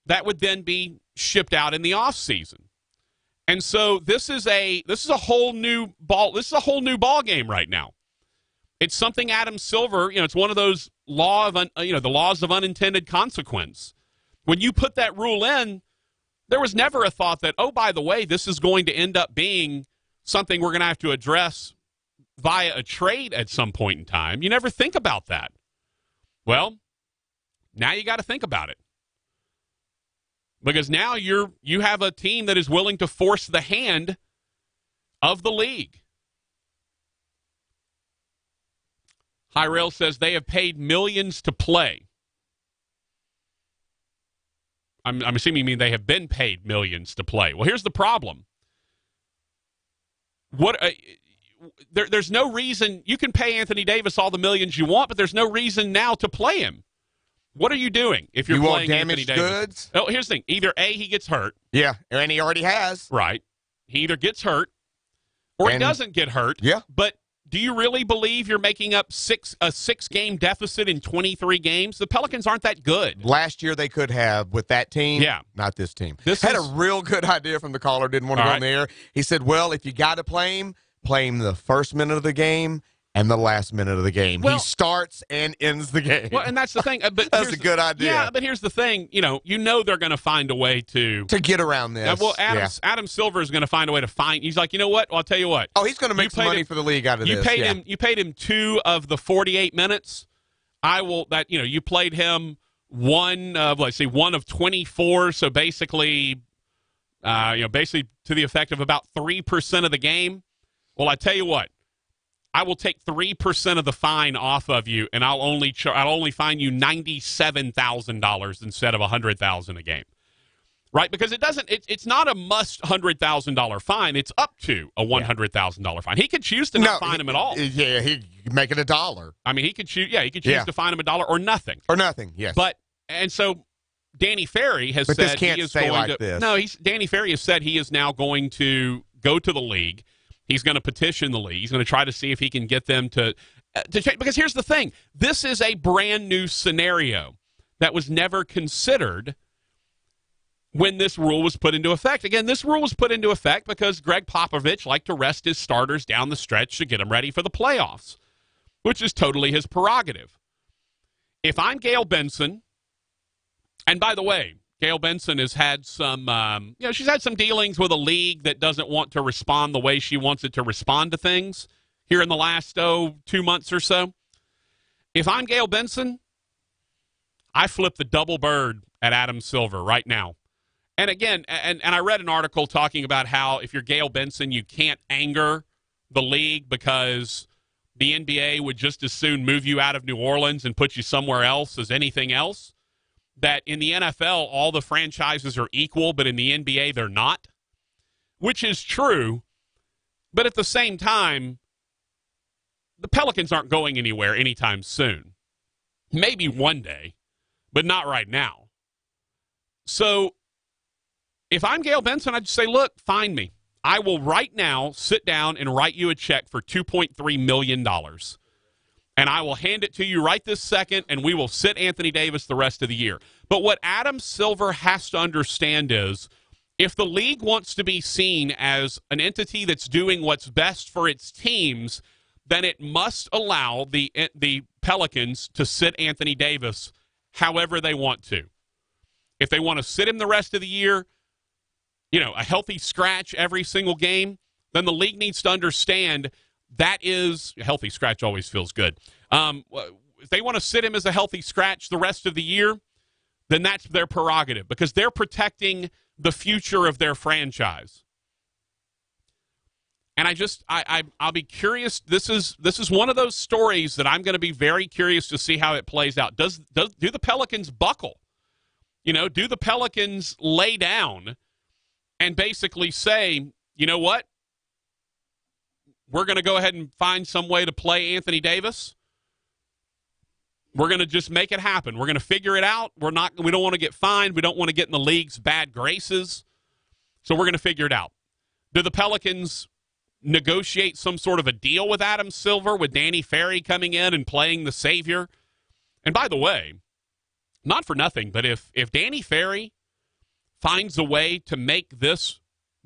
that would then be shipped out in the offseason. And so this is a whole new ball game right now. It's something Adam Silver, it's one of those the laws of unintended consequence. When you put that rule in, there was never a thought that, oh, by the way, this is going to end up being something we're going to have to address via a trade at some point in time. You never think about that. Well, now you got to think about it. Because now you have a team that is willing to force the hand of the league. High Rail says they have paid millions to play. I'm assuming you mean they have been paid millions to play. Well, here's the problem. There's no reason. You can pay Anthony Davis all the millions you want, but there's no reason now to play him. What are you doing if you're playing Anthony Davis? Goods? Oh, here's the thing. Either A, he gets hurt. Yeah, and he already has. Right. He either gets hurt or he doesn't get hurt. Yeah. But do you really believe you're making up a six-game deficit in 23 games? The Pelicans aren't that good. Last year they could have with that team. Yeah. Not this team. Had a real good idea from the caller. Didn't want to go on the air. He said, well, if you got to play him the first minute of the game and the last minute of the game. Well, he starts and ends the game. Well, and that's the thing. But that's a good idea. Yeah, but here's the thing. They're going to find a way to get around this. Well, Adam Silver is going to find a way to find. He's like, you know what? Well, I'll tell you what. Oh, he's going to make some money for the league out of this. You paid him 2 of the 48 minutes. I will. That you played him 1 of 24. So basically, basically to the effect of about 3% of the game. Well, I tell you what. I will take 3% of the fine off of you, and I'll only fine you $97,000 instead of $100,000 a game, right? Because it's not a must $100,000 fine. It's up to a $100,000 fine. He could choose to not fine him at all. Yeah, he could make it $1. I mean, he could choose. Yeah, he could choose to fine him $1 or nothing. Or nothing. Yes. And so Danny Ferry has said this can't he is stay going like to. This. No, Danny Ferry has said he is now going to go to the league. He's going to petition the league. He's going to try to see if he can get them to change. Because here's the thing. This is a brand new scenario that was never considered when this rule was put into effect. Again, this rule was put into effect because Greg Popovich liked to rest his starters down the stretch to get them ready for the playoffs, which is totally his prerogative. If I'm Gail Benson, and by the way, Gail Benson has had some, she's had some dealings with a league that doesn't want to respond the way she wants it to respond to things here in the last, 2 months or so. If I'm Gail Benson, I flip the double bird at Adam Silver right now. And again, and I read an article talking about how if you're Gail Benson, you can't anger the league because the NBA would just as soon move you out of New Orleans and put you somewhere else as anything else. That in the NFL, all the franchises are equal, but in the NBA, they're not, which is true. But at the same time, the Pelicans aren't going anywhere anytime soon. Maybe one day, but not right now. So if I'm Gail Benson, I'd just say, look, find me. I will right now sit down and write you a check for $2.3 million. And I will hand it to you right this second, and we will sit Anthony Davis the rest of the year. But what Adam Silver has to understand is if the league wants to be seen as an entity that's doing what's best for its teams, then it must allow the Pelicans to sit Anthony Davis however they want to. If they want to sit him the rest of the year, a healthy scratch every single game, then the league needs to understand that is a healthy scratch always feels good. If they want to sit him as a healthy scratch the rest of the year, then that's their prerogative because they're protecting the future of their franchise. And I'll be curious. This is one of those stories that I'm going to be very curious to see how it plays out. Do the Pelicans buckle? Do the Pelicans lay down and basically say, you know what? We're going to go ahead and find some way to play Anthony Davis. We're going to just make it happen. We're going to figure it out. We don't want to get fined. We don't want to get in the league's bad graces. So we're going to figure it out. Do the Pelicans negotiate some sort of a deal with Adam Silver, with Danny Ferry coming in and playing the savior? And by the way, not for nothing, but if Danny Ferry finds a way to make this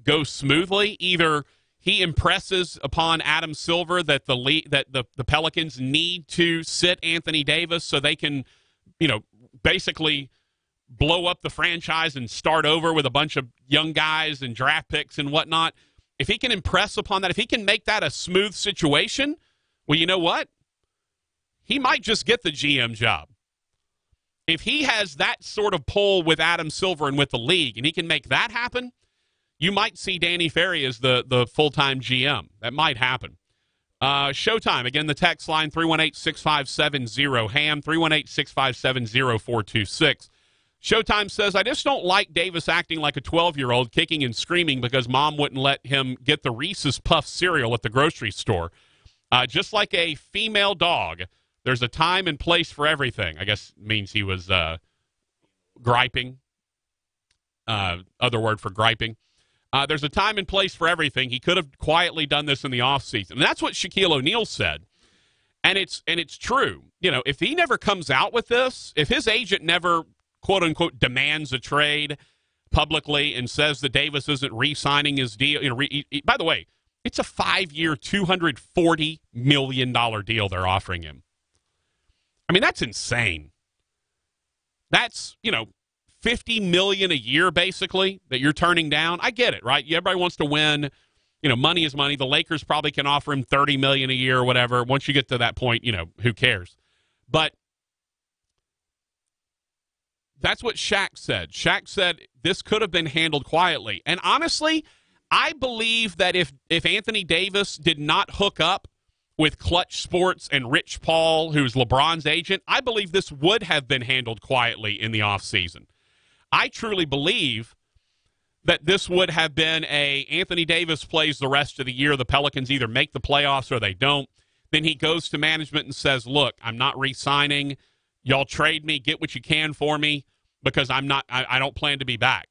go smoothly, either he impresses upon Adam Silver that the Pelicans need to sit Anthony Davis so they can, basically blow up the franchise and start over with a bunch of young guys and draft picks and whatnot. If he can impress upon that, if he can make that a smooth situation, well, you know what? He might just get the GM job. If he has that sort of pull with Adam Silver and with the league, and he can make that happen, you might see Danny Ferry as the full-time GM. That might happen. Showtime. Again, the text line, 318-657-0HAM, 318-657-0426. Showtime says, I just don't like Davis acting like a 12-year-old kicking and screaming because mom wouldn't let him get the Reese's Puff cereal at the grocery store. Just like a female dog, there's a time and place for everything. I guess means he was griping. Other word for griping. There's a time and place for everything. He could have quietly done this in the offseason. And that's what Shaquille O'Neal said. And it's true. If he never comes out with this, if his agent never, quote-unquote, demands a trade publicly and says that Davis isn't re-signing his deal. By the way, it's a 5-year, $240 million deal they're offering him. I mean, that's insane. That's, $50 million a year, basically, that you're turning down. I get it, right? Everybody wants to win. Money is money. The Lakers probably can offer him $30 million a year or whatever. Once you get to that point, who cares? But that's what Shaq said. Shaq said this could have been handled quietly. And honestly, I believe that if Anthony Davis did not hook up with Clutch Sports and Rich Paul, who's LeBron's agent, I believe this would have been handled quietly in the offseason. I truly believe that this would have been Anthony Davis plays the rest of the year. The Pelicans either make the playoffs or they don't. Then he goes to management and says, look, I'm not re-signing. Y'all trade me, get what you can for me because I don't plan to be back.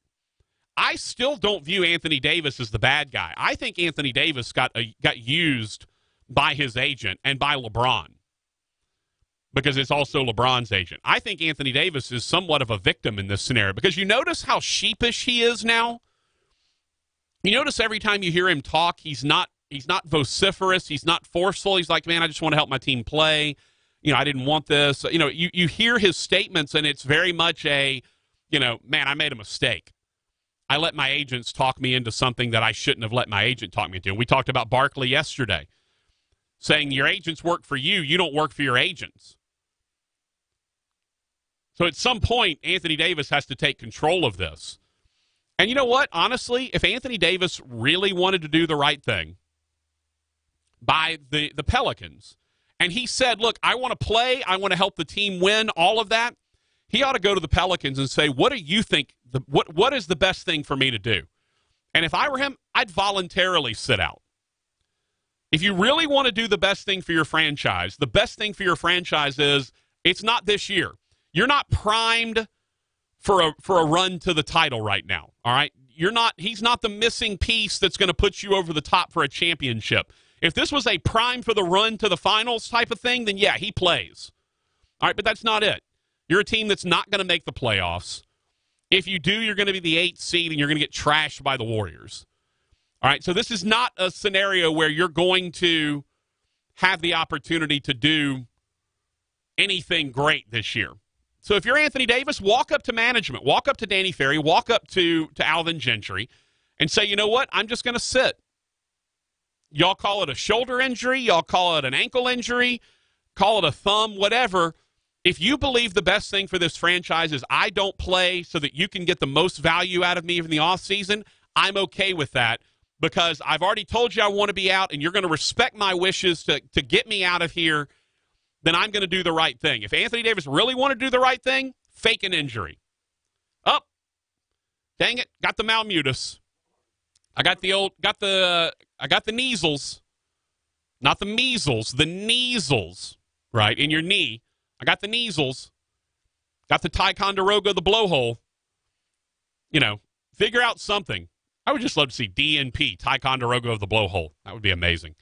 I still don't view Anthony Davis as the bad guy. I think Anthony Davis got used by his agent and by LeBron, because it's also LeBron's agent. I think Anthony Davis is somewhat of a victim in this scenario because you notice how sheepish he is now. You notice every time you hear him talk, he's not vociferous. He's not forceful. He's like, man, I just want to help my team play. I didn't want this. You hear his statements, and it's very much a, man, I made a mistake. I let my agents talk me into something that I shouldn't have let my agent talk me into. And we talked about Barkley yesterday, saying your agents work for you. You don't work for your agents. So at some point, Anthony Davis has to take control of this. And you know what? Honestly, if Anthony Davis really wanted to do the right thing by the Pelicans, and he said, look, I want to play, I want to help the team win, all of that, he ought to go to the Pelicans and say, what do you think, what is the best thing for me to do? And if I were him, I'd voluntarily sit out. If you really want to do the best thing for your franchise, the best thing for your franchise is it's not this year. You're not primed for a run to the title right now, all right? He's not the missing piece that's going to put you over the top for a championship. If this was a prime for the run to the finals type of thing, then yeah, he plays. All right, but that's not it. You're a team that's not going to make the playoffs. If you do, you're going to be the 8th seed and you're going to get trashed by the Warriors. All right, so this is not a scenario where you're going to have the opportunity to do anything great this year. So if you're Anthony Davis, walk up to management, walk up to Danny Ferry, walk up to Alvin Gentry, and say, you know what, I'm just going to sit. Y'all call it a shoulder injury, y'all call it an ankle injury, call it a thumb, whatever. If you believe the best thing for this franchise is I don't play so that you can get the most value out of me in the offseason, I'm okay with that because I've already told you I want to be out and you're going to respect my wishes to get me out of here, then I'm going to do the right thing. If Anthony Davis really wanted to do the right thing, fake an injury. Oh, dang it, got the Malmutus. I got the measles, not the measles, the measles, right, in your knee. I got the measles, got the Ticonderoga, the blowhole. Figure out something. I would just love to see DNP, Ticonderoga of the blowhole. That would be amazing.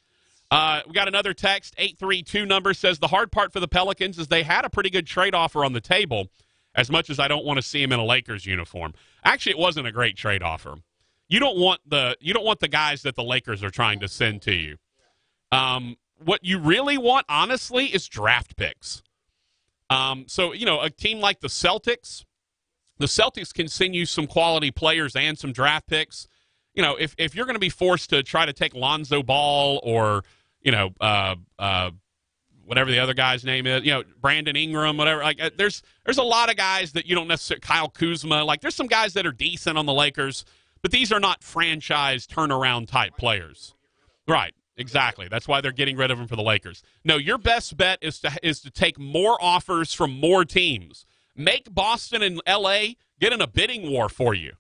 We got another text, 832 number says the hard part for the Pelicans is they had a pretty good trade offer on the table, as much as I don't want to see him in a Lakers uniform. Actually, it wasn't a great trade offer. You don't want the guys that the Lakers are trying to send to you. What you really want, honestly, is draft picks. So a team like the Celtics can send you some quality players and some draft picks. If you're going to be forced to try to take Lonzo Ball or whatever the other guy's name is, Brandon Ingram, whatever. Like, there's a lot of guys that you don't necessarily. Kyle Kuzma, like there's some guys that are decent on the Lakers, but these are not franchise turnaround type players. Right, exactly. That's why they're getting rid of him for the Lakers. No, your best bet is to take more offers from more teams. Make Boston and L.A. get in a bidding war for you.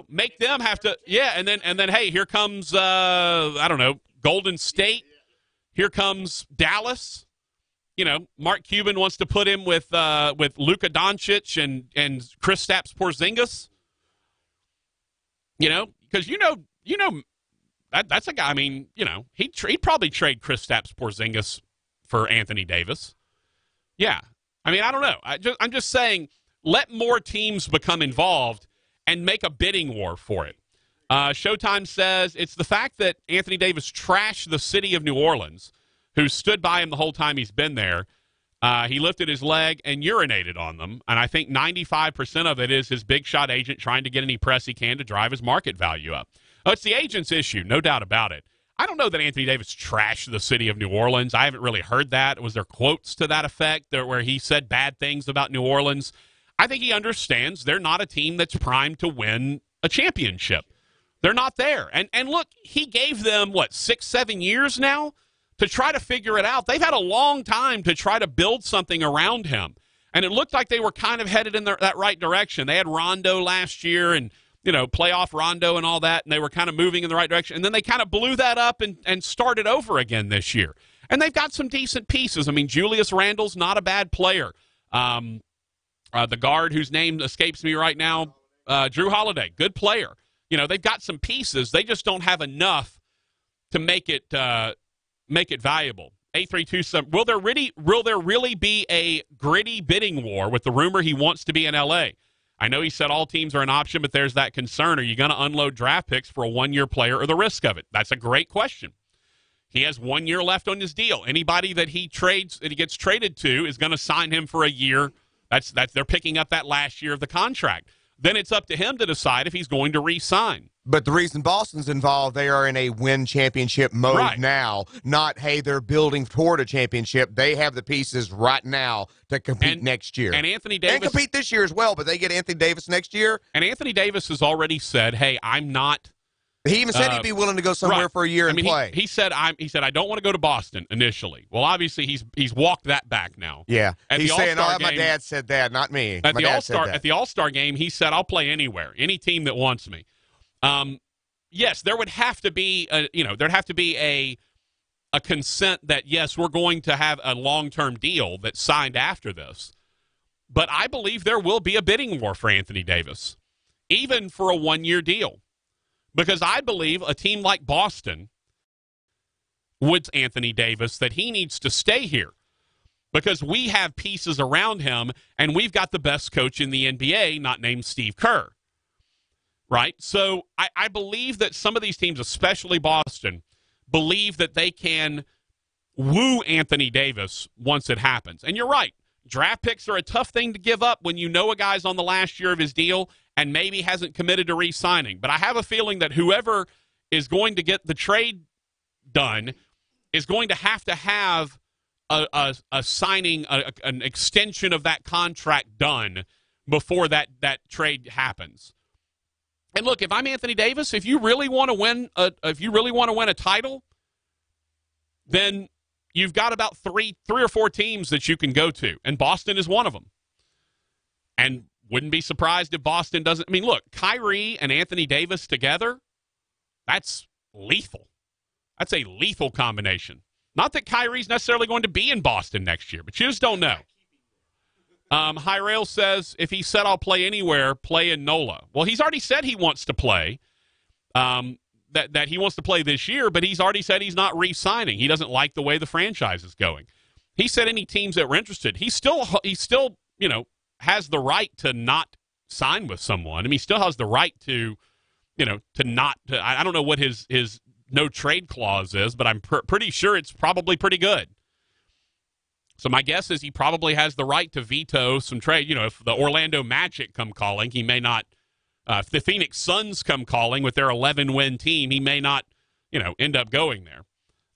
Make them have to, and then hey, here comes Golden State. Here comes Dallas. Mark Cuban wants to put him with Luka Doncic and Kristaps Porzingis. Because that's a guy. I mean, he'd probably trade Kristaps Porzingis for Anthony Davis. Yeah, I mean, I don't know. I'm just saying, let more teams become involved and make a bidding war for it. Showtime says it's the fact that Anthony Davis trashed the city of New Orleans, who stood by him the whole time he's been there. He lifted his leg and urinated on them, and I think 95% of it is his big shot agent trying to get any press he can to drive his market value up. Oh, it's the agent's issue, no doubt about it. I don't know that Anthony Davis trashed the city of New Orleans. I haven't really heard that. Was there quotes to that effect where he said bad things about New Orleans? I think he understands they're not a team that's primed to win a championship. They're not there. And look, he gave them, 6-7 years now to try to figure it out. They've had a long time to try to build something around him. And it looked like they were kind of headed in that right direction. They had Rondo last year and, playoff Rondo and all that, and they were kind of moving in the right direction. And then they kind of blew that up and started over again this year. And they've got some decent pieces. I mean, Julius Randle's not a bad player. The guard whose name escapes me right now, Drew Holiday, good player. They've got some pieces. They just don't have enough to make it valuable. 832. Will there really be a gritty bidding war with the rumor he wants to be in L.A.? I know he said all teams are an option, but there's that concern. Are you going to unload draft picks for a one-year player or the risk of it? That's a great question. He has 1 year left on his deal. Anybody that he gets traded to is going to sign him for a year. That's they're picking up that last year of the contract. Then it's up to him to decide if he's going to re-sign. But the reason Boston's involved, they are in a win championship mode now. Not, hey, they're building toward a championship. They have the pieces right now to compete next year. And Anthony Davis. And compete this year as well, but they get Anthony Davis next year. And Anthony Davis has already said, hey, I'm not. He even said he'd be willing to go somewhere for a year and play. He said, I don't want to go to Boston initially. Well, obviously, he's walked that back now. Yeah. He's saying, my dad said that, not me. At the All-Star game, he said, I'll play anywhere, any team that wants me. Yes, there would have to be a consent that, yes, we're going to have a long-term deal that's signed after this. But I believe there will be a bidding war for Anthony Davis, even for a 1-year deal. Because I believe a team like Boston would Anthony Davis that he needs to stay here. Because we have pieces around him, and we've got the best coach in the NBA, not named Steve Kerr. Right? So I believe that some of these teams, especially Boston, believe that they can woo Anthony Davis once it happens. And you're right. Draft picks are a tough thing to give up when you know a guy's on the last year of his deal and maybe hasn't committed to re-signing. But I have a feeling that whoever is going to get the trade done is going to have a signing, an extension of that contract done before that trade happens. And look, if I'm Anthony Davis, if you really want to win a title, then you've got about three or four teams that you can go to, and Boston is one of them. And wouldn't be surprised if Boston doesn't. I mean, look, Kyrie and Anthony Davis together, that's lethal. That's a lethal combination. Not that Kyrie's necessarily going to be in Boston next year, but you just don't know. Hyrail says, if he said I'll play anywhere, play in NOLA. Well, he's already said he wants to play, that he wants to play this year, but he's already said he's not re-signing. He doesn't like the way the franchise is going. He said any teams that were interested. He still, has the right to not sign with someone. I mean, he still has the right to not. I don't know what his no trade clause is, but I'm pretty sure it's probably pretty good. So my guess is he probably has the right to veto some trade. If the Orlando Magic come calling, he may not. If the Phoenix Suns come calling with their 11-win team, he may not, end up going there.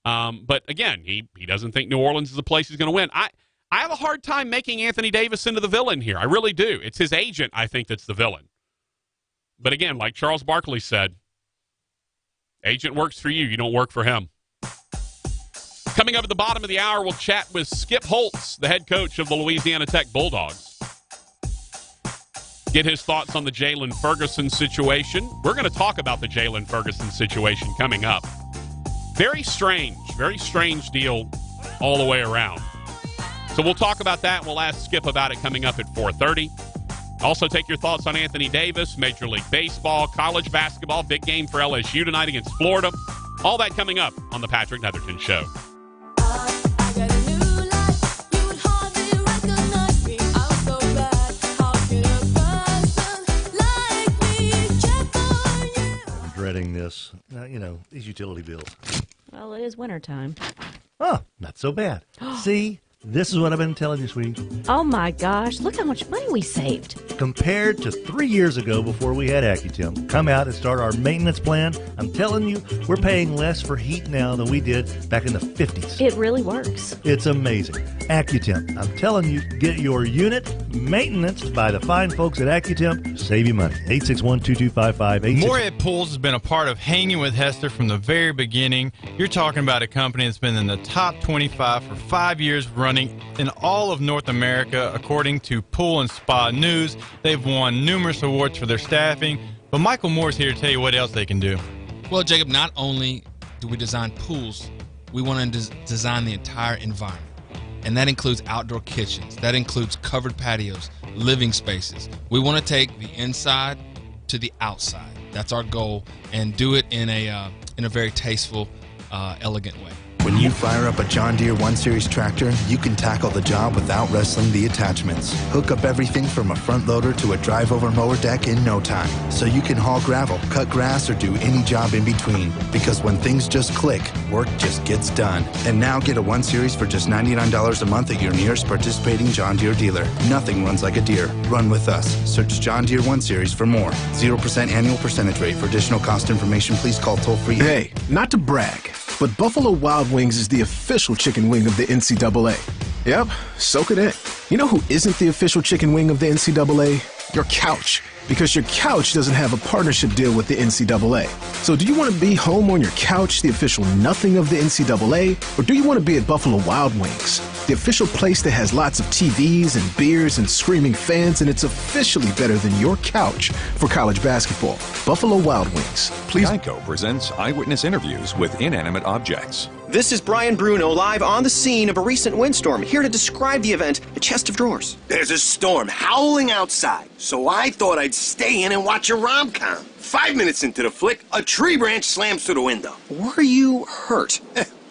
But again, he doesn't think New Orleans is a place he's going to win. I have a hard time making Anthony Davis into the villain here. I really do. It's his agent, I think, that's the villain. But again, like Charles Barkley said, agent works for you. You don't work for him. Coming up at the bottom of the hour, we'll chat with Skip Holtz, the head coach of the Louisiana Tech Bulldogs. Get his thoughts on the Jalen Ferguson situation. We're going to talk about the Jalen Ferguson situation coming up. Very strange deal all the way around. So we'll talk about that, and we'll ask Skip about it coming up at 4:30. Also take your thoughts on Anthony Davis, Major League Baseball, college basketball, big game for LSU tonight against Florida. All that coming up on the Patrick Netherton Show. I'm dreading this. Now, these utility bills. Well, it is wintertime. Oh, not so bad. See? This is what I've been telling you, sweetie. Oh, my gosh. Look how much money we saved. Compared to 3 years ago before we had AccuTemp. Come out and start our maintenance plan. I'm telling you, we're paying less for heat now than we did back in the 50s. It really works. It's amazing. AccuTemp. I'm telling you, get your unit maintenanced by the fine folks at AccuTemp. Save you money. 861-2255. Morehead Pools has been a part of Hanging with Hester from the very beginning. You're talking about a company that's been in the top 25 for 5 years running in all of North America, according to Pool and Spa News. They've won numerous awards for their staffing. But Michael Moore's here to tell you what else they can do. Well, Jacob, not only do we design pools, we want to design the entire environment. And that includes outdoor kitchens. That includes covered patios, living spaces. We want to take the inside to the outside. That's our goal, and do it in a very tasteful, elegant way. When you fire up a John Deere 1 Series tractor, you can tackle the job without wrestling the attachments. Hook up everything from a front loader to a drive-over mower deck in no time. So you can haul gravel, cut grass, or do any job in between. Because when things just click, work just gets done. And now get a 1 Series for just $99 a month at your nearest participating John Deere dealer. Nothing runs like a Deere. Run with us. Search John Deere 1 Series for more. 0% annual percentage rate. For additional cost information, please call toll-free. Hey, not to brag, but Buffalo Wild Wings is the official chicken wing of the NCAA. Yep, soak it in. You know who isn't the official chicken wing of the NCAA? Your couch. Because your couch doesn't have a partnership deal with the NCAA. So do you want to be home on your couch, the official nothing of the NCAA? Or do you want to be at Buffalo Wild Wings, the official place that has lots of TVs and beers and screaming fans, and it's officially better than your couch for college basketball? Buffalo Wild Wings. Please. Geico presents eyewitness interviews with inanimate objects. This is Brian Bruno live on the scene of a recent windstorm, here to describe the event, A Chest of Drawers. There's a storm howling outside, so I thought I'd stay in and watch a rom-com. 5 minutes into the flick, a tree branch slams through the window. Were you hurt?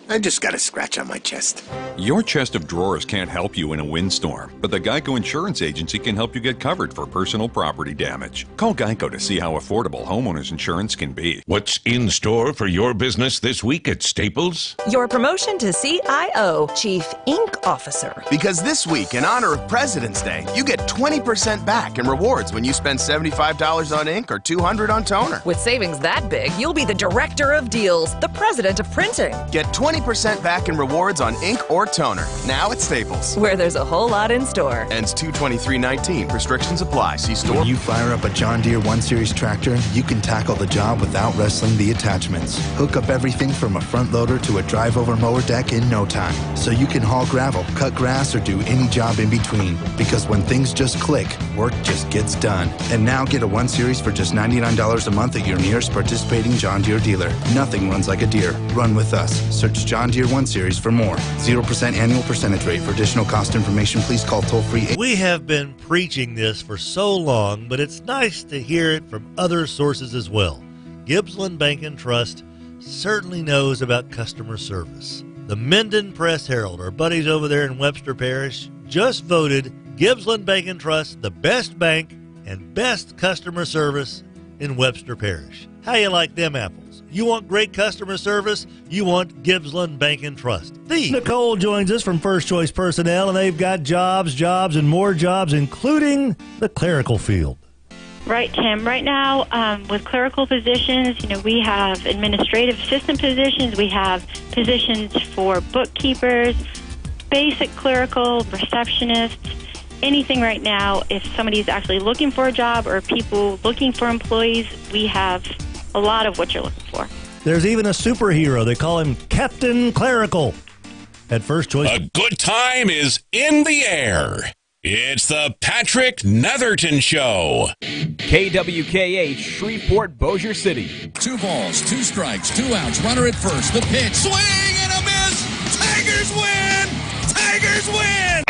I just got a scratch on my chest. Your chest of drawers can't help you in a windstorm, but the Geico Insurance Agency can help you get covered for personal property damage. Call Geico to see how affordable homeowners insurance can be. What's in store for your business this week at Staples? Your promotion to CIO, Chief Ink Officer. Because this week, in honor of President's Day, you get 20% back in rewards when you spend $75 on ink or $200 on toner. With savings that big, you'll be the Director of Deals, the President of Printing. Get 20% back in rewards on ink or toner. Now at Staples. Where there's a whole lot in store. Ends 2/23/19. Restrictions apply. See store. When you fire up a John Deere 1 Series tractor, you can tackle the job without wrestling the attachments. Hook up everything from a front loader to a drive-over mower deck in no time. So you can haul gravel, cut grass, or do any job in between. Because when things just click, work just gets done. And now get a 1 Series for just $99 a month at your nearest participating John Deere dealer. Nothing runs like a Deere. Run with us. Search John Deere 1 Series for more. 0% annual percentage rate. For additional cost information, please call toll-free. We have been preaching this for so long, but it's nice to hear it from other sources as well. Gibbsland Bank and Trust certainly knows about customer service. The Minden Press-Herald, our buddies over there in Webster Parish, just voted Gibbsland Bank and Trust the best bank and best customer service in Webster Parish. How you like them apples? You want great customer service? You want Gibbsland Bank and Trust. Nicole joins us from First Choice Personnel, and they've got jobs, and more jobs, including the clerical field. Right, Tim. Right now, with clerical positions, we have administrative assistant positions. We have positions for bookkeepers, basic clerical, receptionists, anything right now. If somebody's actually looking for a job or people looking for employees, we have a lot of what you're looking for. There's even a superhero. They call him Captain Clerical at First Choice. A good time is in the air. It's the Patrick Netherton Show. KWKH, Shreveport, Bossier City. 2 balls, 2 strikes, 2 outs. Runner at first. The pitch. Swing and a miss. Tigers win. Tigers win.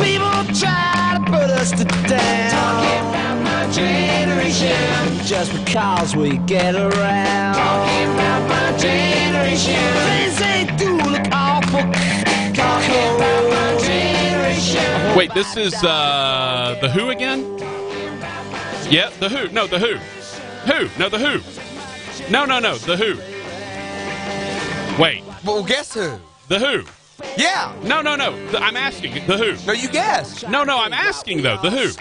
People try to put us to down. Talking about my generation. Just because we get around. Talking about my generation. Things they do look awful. Talking about my generation. Wait, this is the Who again? Yeah, the Who. No, the Who. Who? No, the Who. No, the Who. Wait. Well, guess who? The Who. Yeah. No. I'm asking the Who. No, you guessed. No, I'm asking though the Who.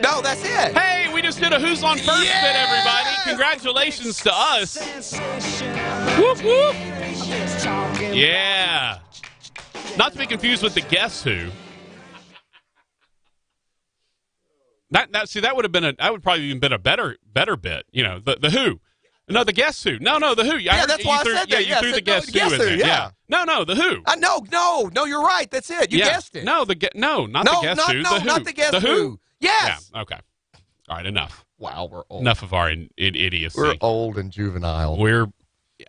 No, that's it. Hey, we just did a Who's on First bit, everybody. Congratulations to us. Whoop whoop. Yeah. Not to be confused with the Guess Who. That would have been that would probably even been a better bit. The Who. No, the Guess Who. No, the Who. Yeah, that's why I said that. You threw the Guess Who in there. Yeah. No, the Who. No, you're right. That's it. You guessed it. No, not the Guess Who. The Who. Not the Guess Who. Yes. Yeah, okay. All right, enough. Wow, we're old. Enough of our idiocy. We're old and juvenile.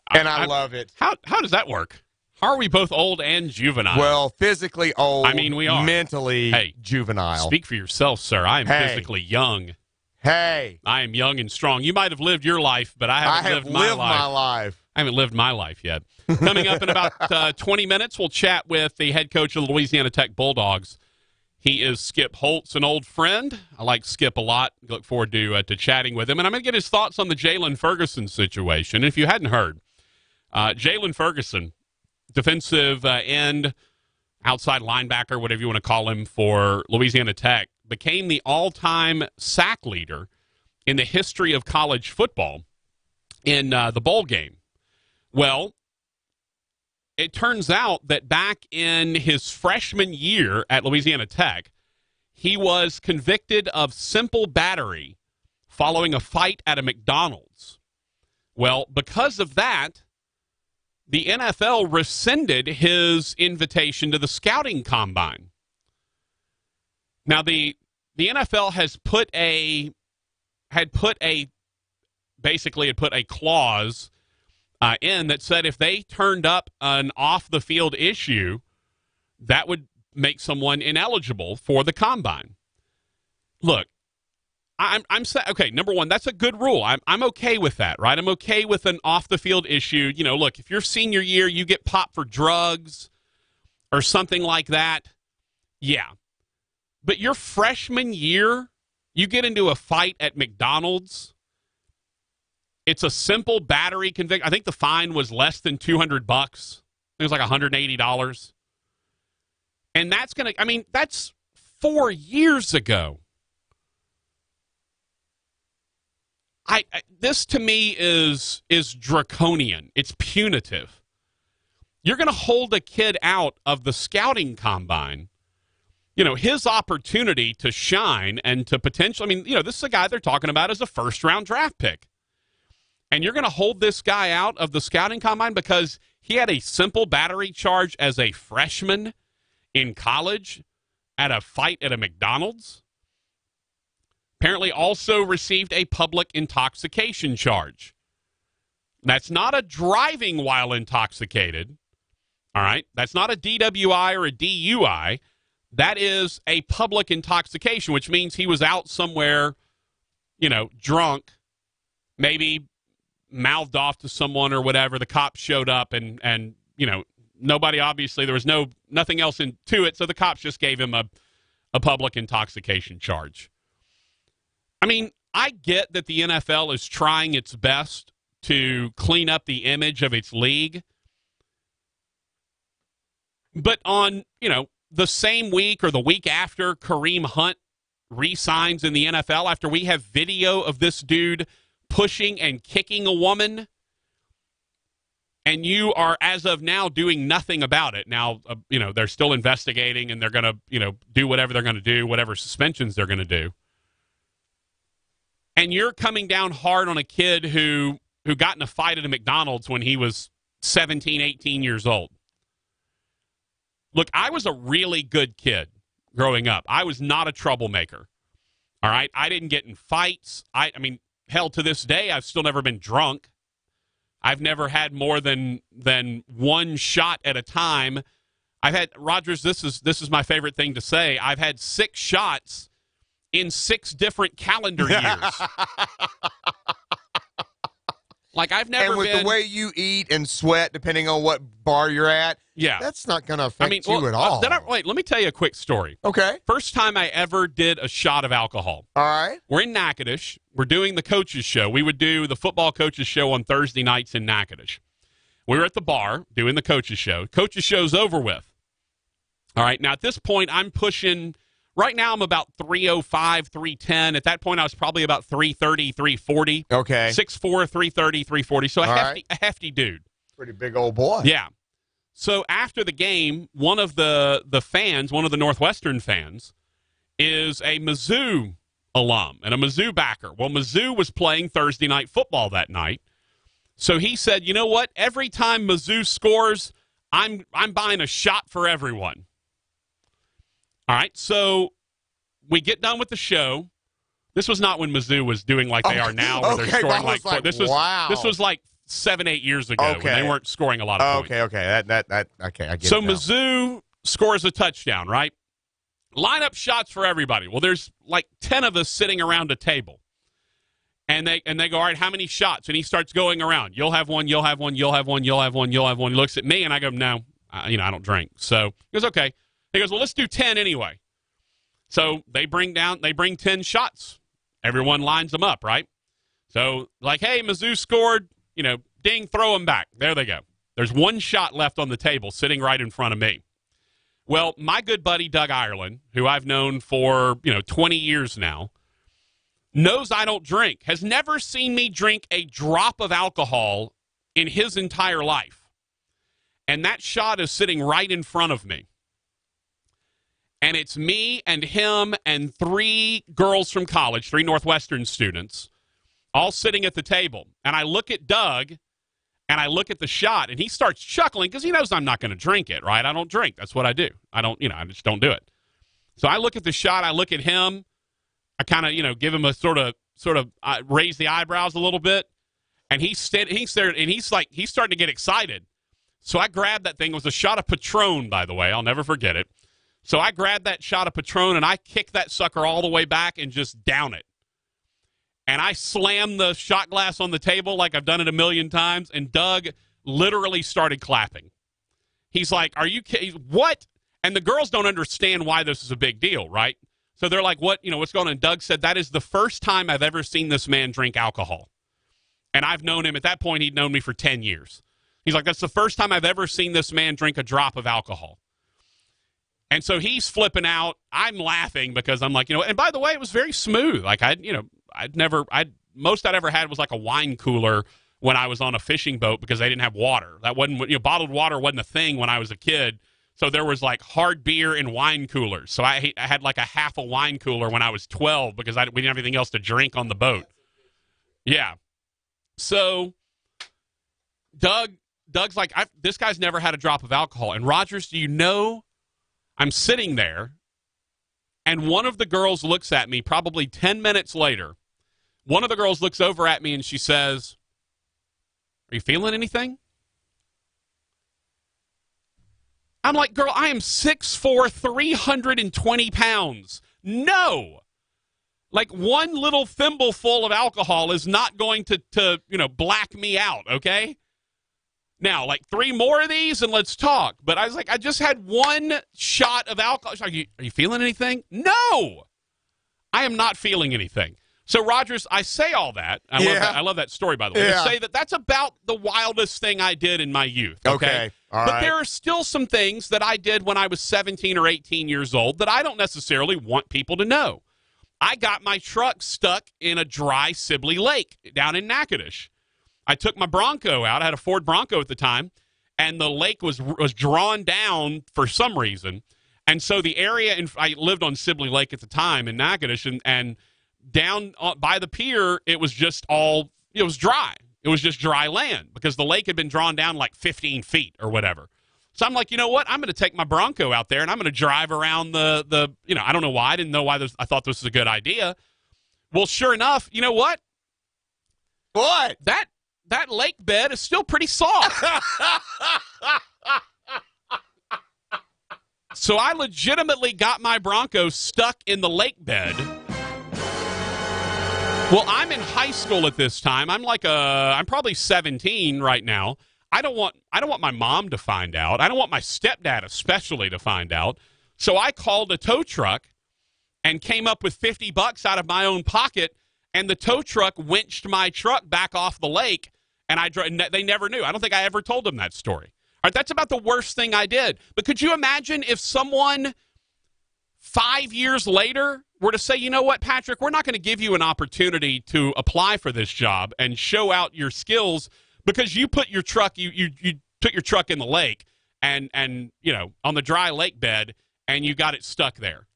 I love it. How does that work? How are we both old and juvenile? Well, physically old. I mean, we are. Mentally juvenile. Speak for yourself, sir. I am physically young. Hey. I am young and strong. You might have lived your life, but I haven't lived my life. I haven't lived my life yet. Coming up in about 20 minutes, we'll chat with the head coach of the Louisiana Tech Bulldogs. He is Skip Holtz, an old friend. I like Skip a lot. Look forward to chatting with him. And I'm going to get his thoughts on the Jalen Ferguson situation. If you hadn't heard, Jalen Ferguson, defensive end, outside linebacker, whatever you want to call him, for Louisiana Tech, became the all-time sack leader in the history of college football in the bowl game. Well, it turns out that back in his freshman year at Louisiana Tech, he was convicted of simple battery following a fight at a McDonald's. Well, because of that, the NFL rescinded his invitation to the scouting combine. Now, the NFL has put a clause in that said if they turned up an off-the-field issue, that would make someone ineligible for the combine. Look, I'm saying, okay, number one, that's a good rule. I'm okay with that, right? I'm okay with an off-the-field issue. You know, look, if your senior year you get popped for drugs or something like that, yeah. But your freshman year, you get into a fight at McDonald's. It's a simple battery conviction. I think the fine was less than $200. It was like $180. And that's going to, I mean, that's 4 years ago. This to me is draconian. It's punitive. You're going to hold a kid out of the scouting combine, you know, his opportunity to shine and to potentially, I mean, you know, this is a guy they're talking about as a first-round draft pick. And you're going to hold this guy out of the scouting combine because he had a simple battery charge as a freshman in college at a fight at a McDonald's? Apparently also received a public intoxication charge. That's not a driving while intoxicated, all right? That's not a DWI or a DUI. That is a public intoxication, which means he was out somewhere, you know, drunk, maybe mouthed off to someone or whatever. The cops showed up and you know, nobody, obviously, there was nothing else to it, so the cops just gave him a public intoxication charge. I mean, I get that the NFL is trying its best to clean up the image of its league. But on, you know, the same week or the week after Kareem Hunt re-signs in the NFL, after we have video of this dude pushing and kicking a woman, and you are, as of now, doing nothing about it. Now, you know, they're still investigating, and they're going to, you know, do whatever they're going to do, whatever suspensions they're going to do. And you're coming down hard on a kid who got in a fight at a McDonald's when he was 17, 18 years old. Look, I was a really good kid growing up. I was not a troublemaker. All right? I didn't get in fights. I mean, hell, to this day, I've still never been drunk. I've never had more than one shot at a time. I've had, Rogers, this is my favorite thing to say, I've had 6 shots in 6 different calendar years. Like, I've never been... And with the way you eat and sweat, depending on what bar you're at, yeah, that's not going to affect you at all. Wait, let me tell you a quick story. Okay. First time I ever did a shot of alcohol. All right. We're in Natchitoches. We're doing the coaches show. We would do the football coaches show on Thursday nights in Natchitoches. We were at the bar doing the coaches show. Coaches show's over with. All right. Now, at this point, I'm pushing... Right now, I'm about 305, 310. At that point, I was probably about 330, 340. Okay. 6'4", 330, 340. So a hefty dude. Pretty big old boy. Yeah. So after the game, one of the fans, one of the Northwestern fans, is a Mizzou alum and a Mizzou backer. Well, Mizzou was playing Thursday night football that night. So he said, you know what? Every time Mizzou scores, I'm buying a shot for everyone. All right, so we get done with the show. This was not when Mizzou was doing like they are now, where they're scoring like this was like 7-8 years ago when they weren't scoring a lot of points. Okay, I get it. So Mizzou scores a touchdown, right? Line up shots for everybody. Well, there's like 10 of us sitting around a table. And they go, all right, how many shots? And he starts going around. You'll have one, you'll have one, you'll have one, you'll have one, you'll have one. He looks at me, and I go, no, I don't drink. So he goes, okay. He goes, well, let's do 10 anyway. So they bring 10 shots. Everyone lines them up, right? So like, hey, Mizzou scored, ding, throw them back. There they go. There's one shot left on the table sitting right in front of me. Well, my good buddy Doug Ireland, who I've known for, 20 years now, knows I don't drink, has never seen me drink a drop of alcohol in his entire life. And that shot is sitting right in front of me. And it's me and him and 3 girls from college, 3 Northwestern students, all sitting at the table. And I look at Doug, and I look at the shot, and he starts chuckling because he knows I'm not going to drink it, right? I don't drink. That's what I do. I just don't do it. So I look at the shot, I look at him, I kind of, give him a sort of raise the eyebrows a little bit, and he's starting to get excited. So I grabbed that thing. It was a shot of Patron, by the way. I'll never forget it. So I grabbed that shot of Patron, and I kicked that sucker all the way back and just down it. And I slammed the shot glass on the table like I've done it a million times, and Doug literally started clapping. He's like, are you kidding? What? And the girls don't understand why this is a big deal, right? So they're like, what's going on? And Doug said, that is the first time I've ever seen this man drink alcohol. And I've known him. At that point, he'd known me for 10 years. He's like, that's the first time I've ever seen this man drink a drop of alcohol. And so he's flipping out. I'm laughing because I'm like, and by the way, it was very smooth. Like most I'd ever had was like a wine cooler when I was on a fishing boat because they didn't have water. That wasn't, bottled water wasn't a thing when I was a kid. So there was like hard beer and wine coolers. So I had like a half a wine cooler when I was 12 because we didn't have anything else to drink on the boat. Yeah. So Doug's like, this guy's never had a drop of alcohol. And Rogers, do you know, I'm sitting there, and one of the girls looks at me probably 10 minutes later. One of the girls looks over at me, and she says, are you feeling anything? I'm like, girl, I am 6'4", 320 pounds. No. Like one little thimbleful of alcohol is not going to black me out, okay? Now, like 3 more of these and let's talk. But I was like, I just had one shot of alcohol. Are you feeling anything? No. I am not feeling anything. So, Rogers, I say all that. I love that story, by the way. Yeah. I say that's about the wildest thing I did in my youth. Okay. All right. But there are still some things that I did when I was 17 or 18 years old that I don't necessarily want people to know. I got my truck stuck in a dry Sibley Lake down in Natchitoches. I took my Bronco out. I had a Ford Bronco at the time, and the lake was drawn down for some reason. And so the area, I lived on Sibley Lake at the time in Natchitoches, and down by the pier, it was dry. It was just dry land because the lake had been drawn down like 15 feet or whatever. So I'm like, you know what? I'm going to take my Bronco out there, and I'm going to drive around the I don't know why. I didn't know why I thought this was a good idea. Well, sure enough, you know what? What? That lake bed is still pretty soft. So I legitimately got my Bronco stuck in the lake bed. Well, I'm in high school at this time. I'm probably 17 right now. I don't want my mom to find out. I don't want my stepdad especially to find out. So I called a tow truck and came up with $50 out of my own pocket, and the tow truck winched my truck back off the lake, and they never knew. I don't think I ever told them that story. All right, that's about the worst thing I did. But could you imagine if someone 5 years later were to say, you know what, Patrick, we're not going to give you an opportunity to apply for this job and show out your skills because you put your truck, you took your truck in the lake and on the dry lake bed, and you got it stuck there.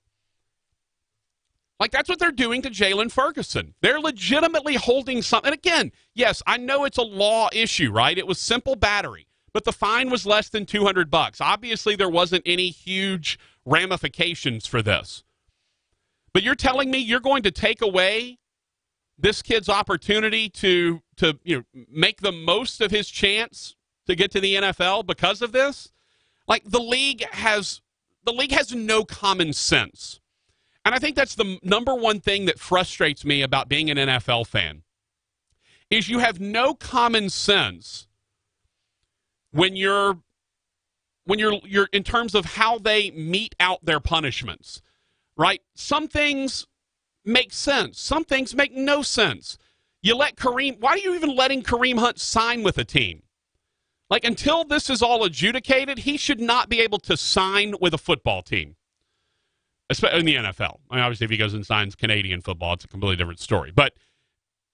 Like, that's what they're doing to Jalen Ferguson. They're legitimately holding something. And again, yes, I know it's a law issue, right? It was simple battery, but the fine was less than $200. Obviously, there wasn't any huge ramifications for this. But you're telling me you're going to take away this kid's opportunity to make the most of his chance to get to the NFL because of this? Like, the league has no common sense. And I think that's the number one thing that frustrates me about being an NFL fan. is you have no common sense when you're in terms of how they mete out their punishments, right? Some things make sense. Some things make no sense. You let Kareem, why are you even letting Kareem Hunt sign with a team? Like, until this is all adjudicated, he should not be able to sign with a football team, especially in the NFL. I mean, obviously, if he goes and signs Canadian football, it's a completely different story. But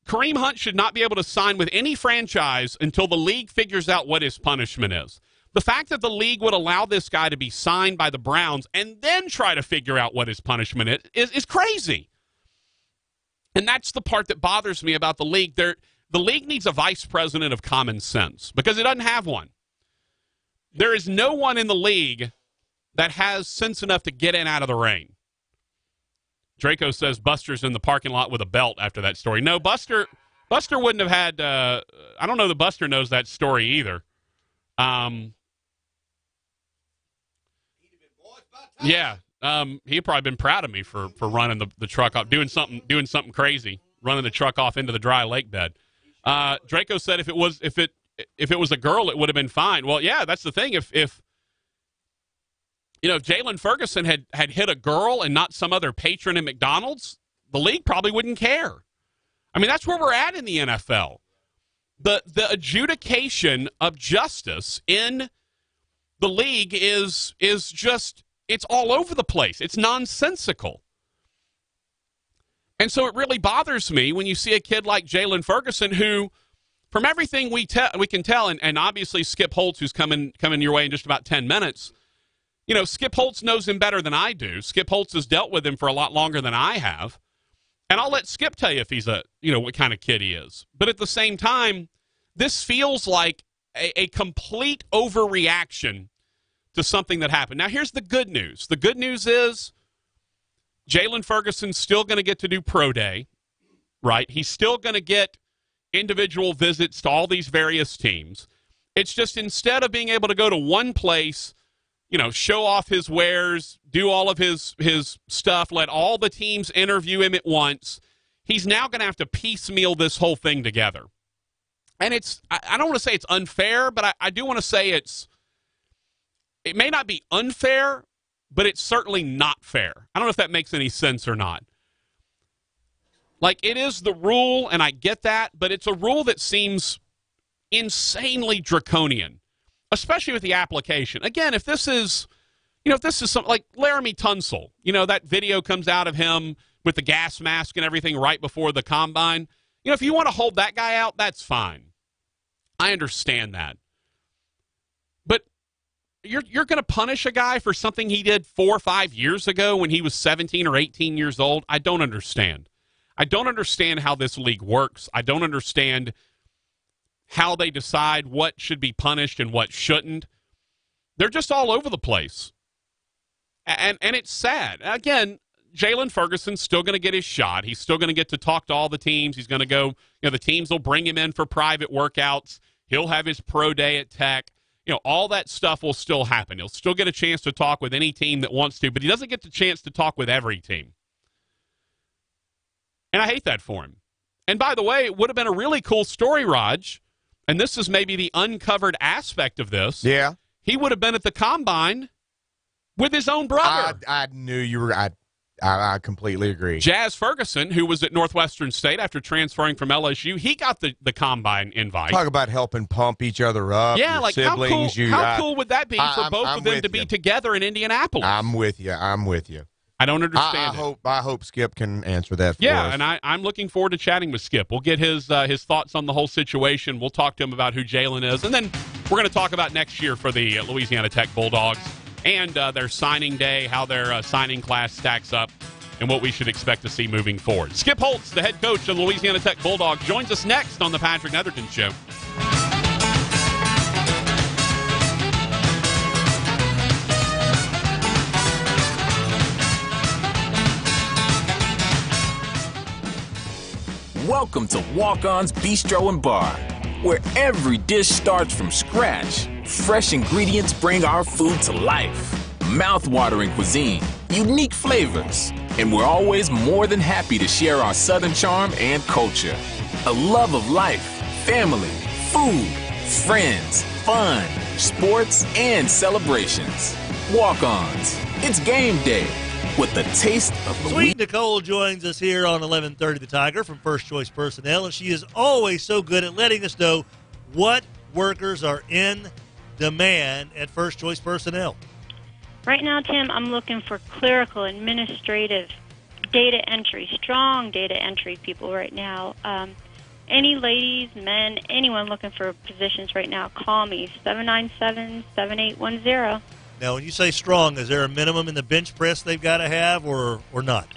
Kareem Hunt should not be able to sign with any franchise until the league figures out what his punishment is. The fact that the league would allow this guy to be signed by the Browns and then try to figure out what his punishment is crazy. And that's the part that bothers me about the league. The league needs a vice president of common sense because it doesn't have one. There is no one in the league that has sense enough to get in out of the rain. Draco says Buster's in the parking lot with a belt after that story. No, Buster wouldn't have had I don't know that Buster knows that story either. Yeah, he'd probably been proud of me for running the truck off, doing something crazy, running the truck off into the dry lake bed. Draco said if it was a girl, it would have been fine. Well, yeah, that's the thing. If Jalen Ferguson had hit a girl and not some other patron at McDonald's, the league probably wouldn't care. I mean, that's where we're at in the NFL. The adjudication of justice in the league is just, it's all over the place. It's nonsensical. And so it really bothers me when you see a kid like Jalen Ferguson who, from everything we can tell, and obviously Skip Holtz, who's coming your way in just about 10 minutes, Skip Holtz knows him better than I do. Skip Holtz has dealt with him for a lot longer than I have. And I'll let Skip tell you if he's what kind of kid he is. But at the same time, this feels like a complete overreaction to something that happened. Now, here's the good news. The good news is Jalen Ferguson's still going to get to do pro day, right? He's still going to get individual visits to all these various teams. It's just instead of being able to go to one place, show off his wares, do all of his stuff, let all the teams interview him at once, he's now going to have to piecemeal this whole thing together. And I don't want to say it's unfair, but I do want to say it may not be unfair, but it's certainly not fair. I don't know if that makes any sense or not. Like, it is the rule, and I get that, but it's a rule that seems insanely draconian, especially with the application. Again, if this is something like Laramie Tunsil, that video comes out of him with the gas mask and everything right before the combine. If you want to hold that guy out, that's fine. I understand that. But you're going to punish a guy for something he did 4 or 5 years ago when he was 17 or 18 years old? I don't understand. I don't understand how this league works. I don't understand how they decide what should be punished and what shouldn't. They're just all over the place. And it's sad. Again, Jalen Ferguson's still going to get his shot. He's still going to get to talk to all the teams. He's going to go, the teams will bring him in for private workouts. He'll have his pro day at Tech. All that stuff will still happen. He'll still get a chance to talk with any team that wants to, but he doesn't get the chance to talk with every team. And I hate that for him. And by the way, it would have been a really cool story, Raj, and this is maybe the uncovered aspect of this. Yeah. He would have been at the Combine with his own brother. I knew you were. I completely agree. Jazz Ferguson, who was at Northwestern State after transferring from LSU, he got the Combine invite. Talk about helping pump each other up. Yeah, like siblings. How cool would that be for both of them to be together in Indianapolis? I'm with you. I don't understand. I hope Skip can answer that for us. Yeah, and I'm looking forward to chatting with Skip. We'll get his thoughts on the whole situation. We'll talk to him about who Jalen is, and then we're going to talk about next year for the Louisiana Tech Bulldogs and their signing day, how their signing class stacks up, and what we should expect to see moving forward. Skip Holtz, the head coach of the Louisiana Tech Bulldogs, joins us next on the Patrick Netherton Show. Welcome to Walk-On's Bistro and Bar, where every dish starts from scratch. Fresh ingredients bring our food to life. Mouth-watering cuisine, unique flavors, and we're always more than happy to share our Southern charm and culture. A love of life, family, food, friends, fun, sports, and celebrations. Walk-ons. It's game day with the taste of the Sweet Nicole joins us here on 1130 The Tiger from First Choice Personnel, and she is always so good at letting us know what workers are in demand at First Choice Personnel. Right now, Tim, I'm looking for clerical, administrative, data entry, strong data entry people right now. Any ladies, men, anyone looking for positions right now, call me, 797-7810. Now, when you say strong, is there a minimum in the bench press they've got to have or not?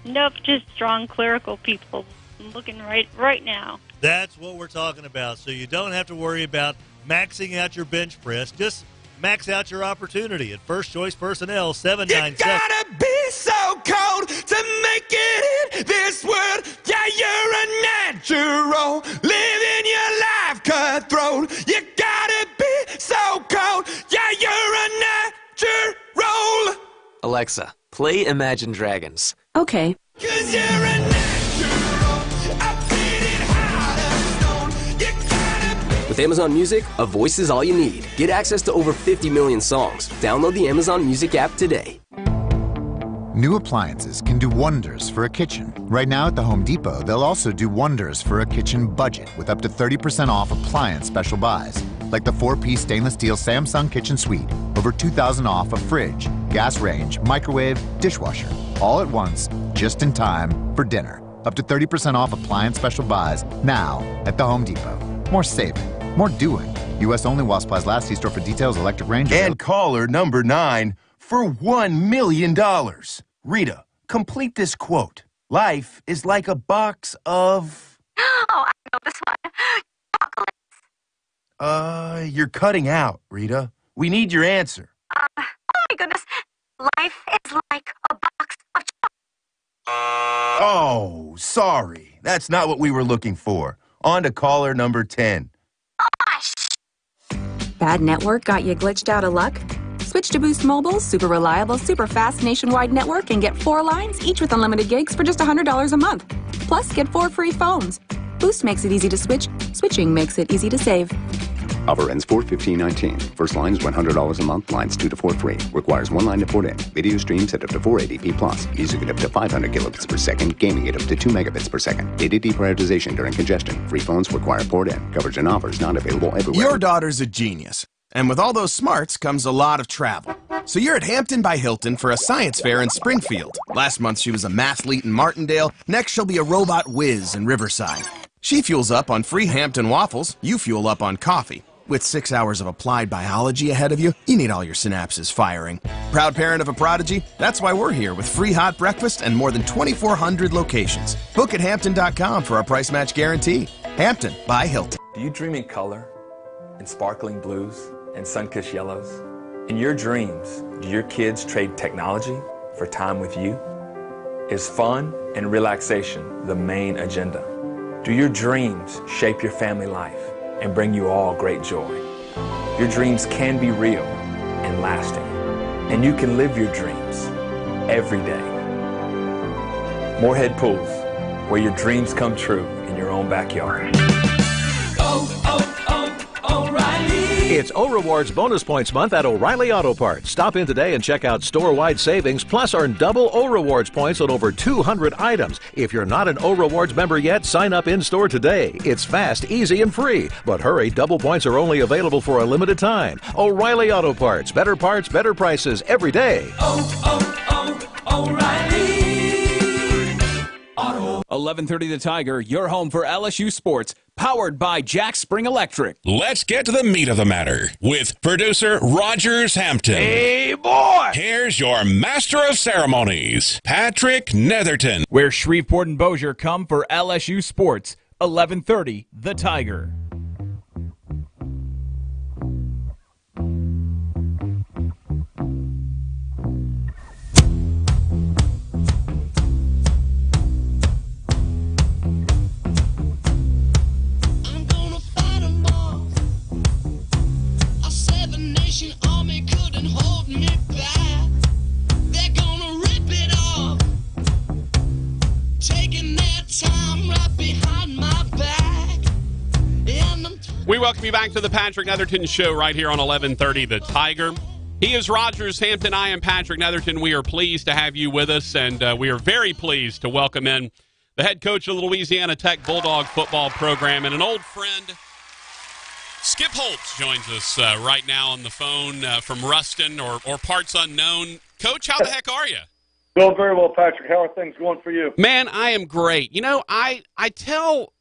Nope, just strong clerical people. I'm looking right now. That's what we're talking about. So you don't have to worry about maxing out your bench press. Just max out your opportunity at First Choice Personnel, 797. You gotta be so cold to make it in this world. Yeah, you're a natural, living your life cutthroat. You gotta be so cold. Yeah, you're a natural. Alexa, play Imagine Dragons. Okay. 'Cause you're a natural. I'm feeling hot as stone. You gotta be. With Amazon Music, a voice is all you need. Get access to over 50 million songs. Download the Amazon Music app today. New appliances can do wonders for a kitchen. Right now at the Home Depot, they'll also do wonders for a kitchen budget with up to 30% off appliance special buys, like the 4-piece stainless steel Samsung Kitchen Suite, over $2,000 off a fridge, gas range, microwave, dishwasher, all at once, just in time for dinner. Up to 30% off appliance special buys now at the Home Depot. More saving, more doing. U.S. only while supplies last. See store for details. Electric range. And caller number 9 for $1 million. Rita, complete this quote. Life is like a box of... Oh, I know this one. Chocolates. You're cutting out, Rita. We need your answer. Oh my goodness. Life is like a box of chocolates. Oh, sorry. That's not what we were looking for. On to caller number 10. Bad network got you glitched out of luck? Switch to Boost Mobile's super reliable, super fast nationwide network and get 4 lines, each with unlimited gigs for just $100 a month. Plus, get 4 free phones. Boost makes it easy to switch. Switching makes it easy to save. Offer ends 4/15/19. First line is $100 a month. Lines 2 to 4 free. Requires 1 line to port in. Video streams at up to 480p plus. Music at up to 500 kilobits per second. Gaming at up to 2 megabits per second. Data deprioritization during congestion. Free phones require port in. Coverage and offers not available everywhere. Your daughter's a genius. And with all those smarts comes a lot of travel. So you're at Hampton by Hilton for a science fair in Springfield. Last month she was a mathlete in Martindale. Next she'll be a robot whiz in Riverside. She fuels up on free Hampton waffles. You fuel up on coffee. With 6 hours of applied biology ahead of you, you need all your synapses firing. Proud parent of a prodigy? That's why we're here with free hot breakfast and more than 2,400 locations. Book at Hampton.com for our price match guarantee. Hampton by Hilton. Do you dream in color, in sparkling blues, and sun-kissed yellows? In your dreams, do your kids trade technology for time with you? Is fun and relaxation the main agenda? Do your dreams shape your family life and bring you all great joy? Your dreams can be real and lasting, and you can live your dreams every day. Moorhead Pools, where your dreams come true in your own backyard. It's O-Rewards Bonus Points Month at O'Reilly Auto Parts. Stop in today and check out store-wide savings, plus earn double O-Rewards points on over 200 items. If you're not an O-Rewards member yet, sign up in-store today. It's fast, easy, and free. But hurry, double points are only available for a limited time. O'Reilly Auto Parts. Better parts, better prices every day. O'Reilly Auto. 1130 The Tiger, your home for LSU sports, powered by Jack Spring Electric. Let's get to the meat of the matter with producer Rogers Hampton. Hey, boy! Here's your master of ceremonies, Patrick Netherton. Where Shreveport and Bossier come for LSU sports, 1130 The Tiger. Army couldn't hold me back. They're gonna rip it off, taking their time right behind my back. We welcome you back to the Patrick Netherton Show right here on 1130 The Tiger. He is Rogers Hampton. I am Patrick Netherton. We are pleased to have you with us, and we are very pleased to welcome in the head coach of the Louisiana Tech Bulldog football program and an old friend. Skip Holtz joins us right now on the phone from Ruston or parts unknown. Coach, how the heck are you? Well, very well, Patrick. How are things going for you? Man, I am great. You know, I tell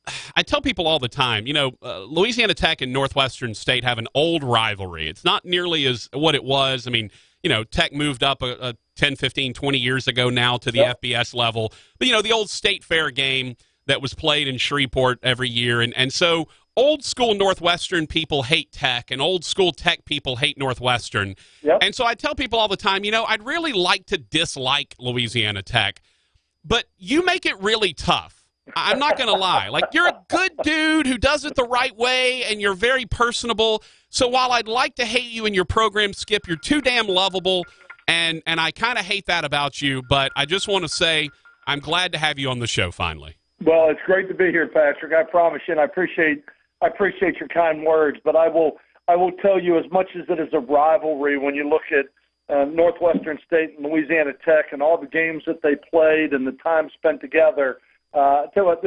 people all the time, you know, Louisiana Tech and Northwestern State have an old rivalry. It's not nearly as what it was. I mean, you know, Tech moved up 10, 15, 20 years ago now to the FBS level. But, you know, the old State Fair game that was played in Shreveport every year. And so old school Northwestern people hate Tech, and old school Tech people hate Northwestern. Yep. And so I tell people all the time, you know, I'd really like to dislike Louisiana Tech, but you make it really tough. I'm not going to lie. Like, you're a good dude who does it the right way, and you're very personable. So while I'd like to hate you in your program, Skip, you're too damn lovable, and I kind of hate that about you. But I just want to say I'm glad to have you on the show finally. Well, it's great to be here, Patrick. I promise you, and I appreciate your kind words. But I will tell you, as much as it is a rivalry, when you look at Northwestern State and Louisiana Tech and all the games that they played and the time spent together, I tell you what,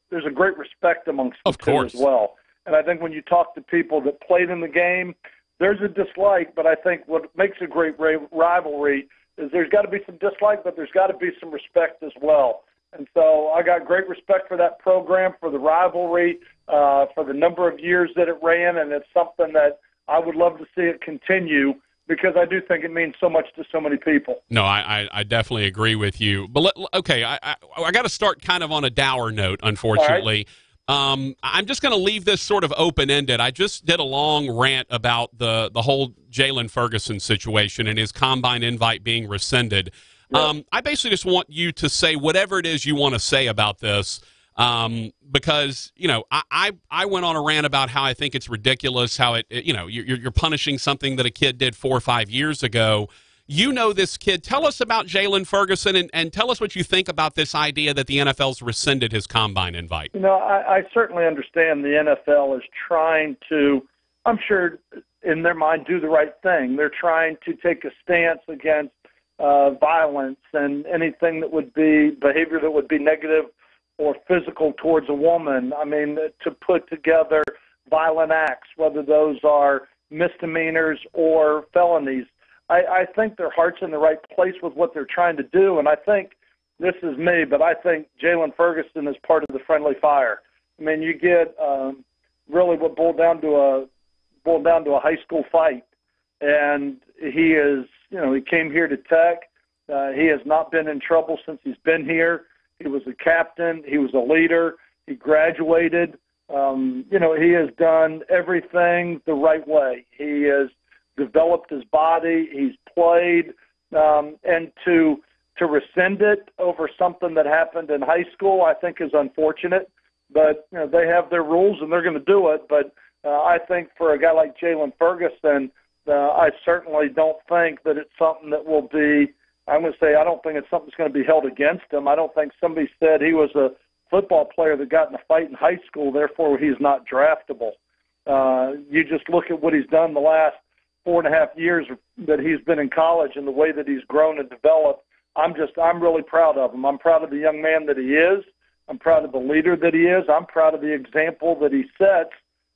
there's a great respect amongst the two as well. And I think when you talk to people that played in the game, there's a dislike. But I think what makes a great rivalry is there's got to be some dislike, but there's got to be some respect as well. And so I got great respect for that program, for the rivalry, for the number of years that it ran, and it's something that I would love to see it continue because I do think it means so much to so many people. No, I definitely agree with you. But, I got to start kind of on a dour note, unfortunately. Right. I'm just going to leave this sort of open-ended. I just did a long rant about the whole Jalen Ferguson situation and his combine invite being rescinded. Yeah. I basically just want you to say whatever it is you want to say about this, because, you know, I went on a rant about how I think it's ridiculous how you're punishing something that a kid did 4 or 5 years ago. You know this kid. Tell us about Jalen Ferguson and tell us what you think about this idea that the NFL's rescinded his combine invite. You know, I certainly understand the NFL is trying to, I'm sure in their mind, do the right thing. They're trying to take a stance against violence and anything that would be behavior that would be negative or physical towards a woman. I mean, to put together violent acts, whether those are misdemeanors or felonies. I think their heart's in the right place with what they're trying to do, and I think, this is me, but I think Jalen Ferguson is part of the friendly fire. I mean, you get really what boiled down to a high school fight, and he is, you know, he came here to Tech. He has not been in trouble since he's been here. He was a captain. He was a leader. He graduated. You know, he has done everything the right way. He has developed his body. He's played. And to rescind it over something that happened in high school, I think is unfortunate. But, you know, they have their rules and they're going to do it. But I think for a guy like Jalen Ferguson, I certainly don't think that it's something that will be, I'm going to say, I don't think it's something that's going to be held against him. I don't think somebody said he was a football player that got in a fight in high school, therefore he's not draftable. You just look at what he's done the last 4.5 years that he's been in college and the way that he's grown and developed. I'm really proud of him. I'm proud of the young man that he is. I'm proud of the leader that he is. I'm proud of the example that he sets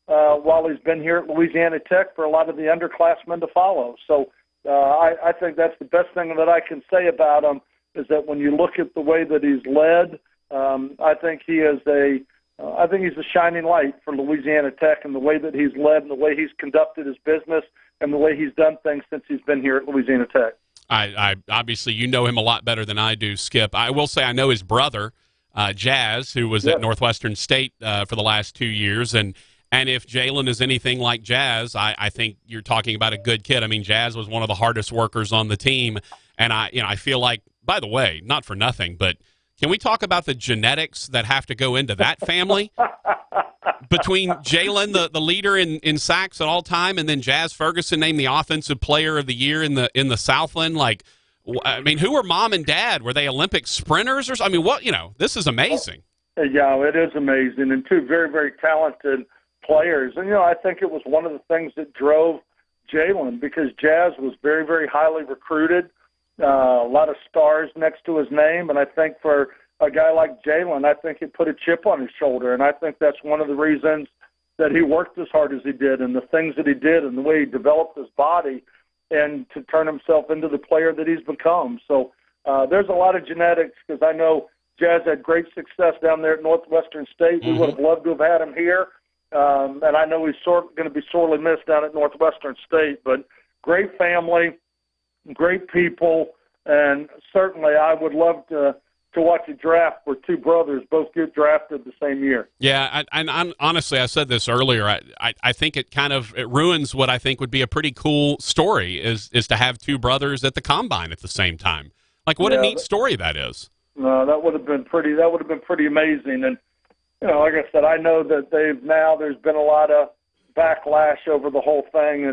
while he's been here at Louisiana Tech for a lot of the underclassmen to follow. So I think that's the best thing that I can say about him is that when you look at the way that he's led, I think he is I think he's a shining light for Louisiana Tech and the way that he's led and the way he's conducted his business and the way he's done things since he's been here at Louisiana Tech. I obviously, you know him a lot better than I do, Skip. I will say I know his brother, Jazz, who was at Northwestern State for the last 2 years, and if Jalen is anything like Jazz, I think you're talking about a good kid. I mean, Jazz was one of the hardest workers on the team, and I feel like, by the way, not for nothing, but can we talk about the genetics that have to go into that family? Between Jalen, the leader in sacks at all time, and then Jazz Ferguson named the offensive player of the year in the Southland. Like, I mean, who were mom and dad? Were they Olympic sprinters or something? I mean, what, this is amazing. Yeah, it is amazing. And two very, very talented players. And, I think it was one of the things that drove Jalen, because Jazz was very, very highly recruited, a lot of stars next to his name. And I think for a guy like Jalen, I think it put a chip on his shoulder. And I think that's one of the reasons that he worked as hard as he did, and the things that he did, and the way he developed his body, and to turn himself into the player that he's become. So there's a lot of genetics, because I know Jazz had great success down there at Northwestern State. We would have loved to have had him here. And I know he's going to be sorely missed down at Northwestern State. But great family, great people, and certainly I would love to watch a draft where two brothers both get drafted the same year. Yeah, and honestly, I said this earlier. I think it ruins what I think would be a pretty cool story is to have two brothers at the combine at the same time. Like, what a neat story that is. No, that would have been pretty. That would have been pretty amazing. And like I said, I know that there's been a lot of backlash over the whole thing,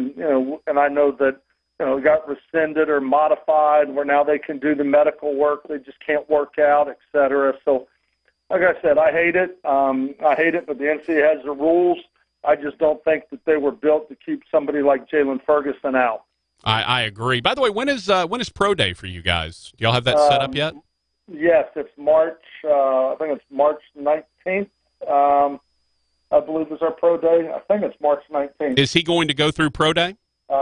and I know that it got rescinded or modified, where now they can do the medical work, they just can't work out, et cetera. So, like I said, I hate it. But the NCAA has the rules. I just don't think that they were built to keep somebody like Jalen Ferguson out. I agree. By the way, when is Pro Day for you guys? Do y'all have that set up yet? Yes, it's March. I think it's March 19th. I believe is our Pro Day. I think it's March 19th. Is he going to go through Pro Day?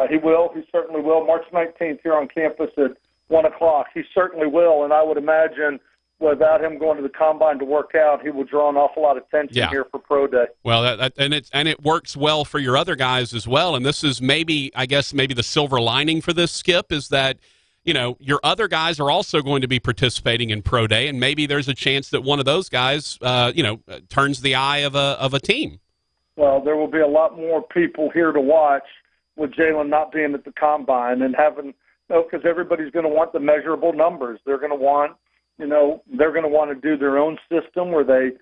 He will. He certainly will. March 19th here on campus at 1 o'clock. He certainly will, and I would imagine without him going to the combine to work out, he will draw an awful lot of attention here for Pro Day. Well, it works well for your other guys as well. And this is maybe the silver lining for this, Skip, is that your other guys are also going to be participating in Pro Day, and maybe there's a chance that one of those guys, turns the eye of a team. Well, there will be a lot more people here to watch with Jalen not being at the combine and having, because everybody's going to want the measurable numbers. They're going to want, to do their own system where they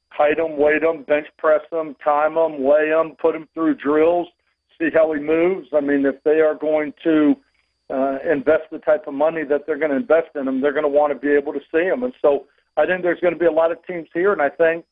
height them, weight them, bench press them, time them, weigh them, put them through drills, see how he moves. I mean, if they are going to invest the type of money that they're going to invest in him, they're going to want to be able to see him. And so I think there's going to be a lot of teams here, and I think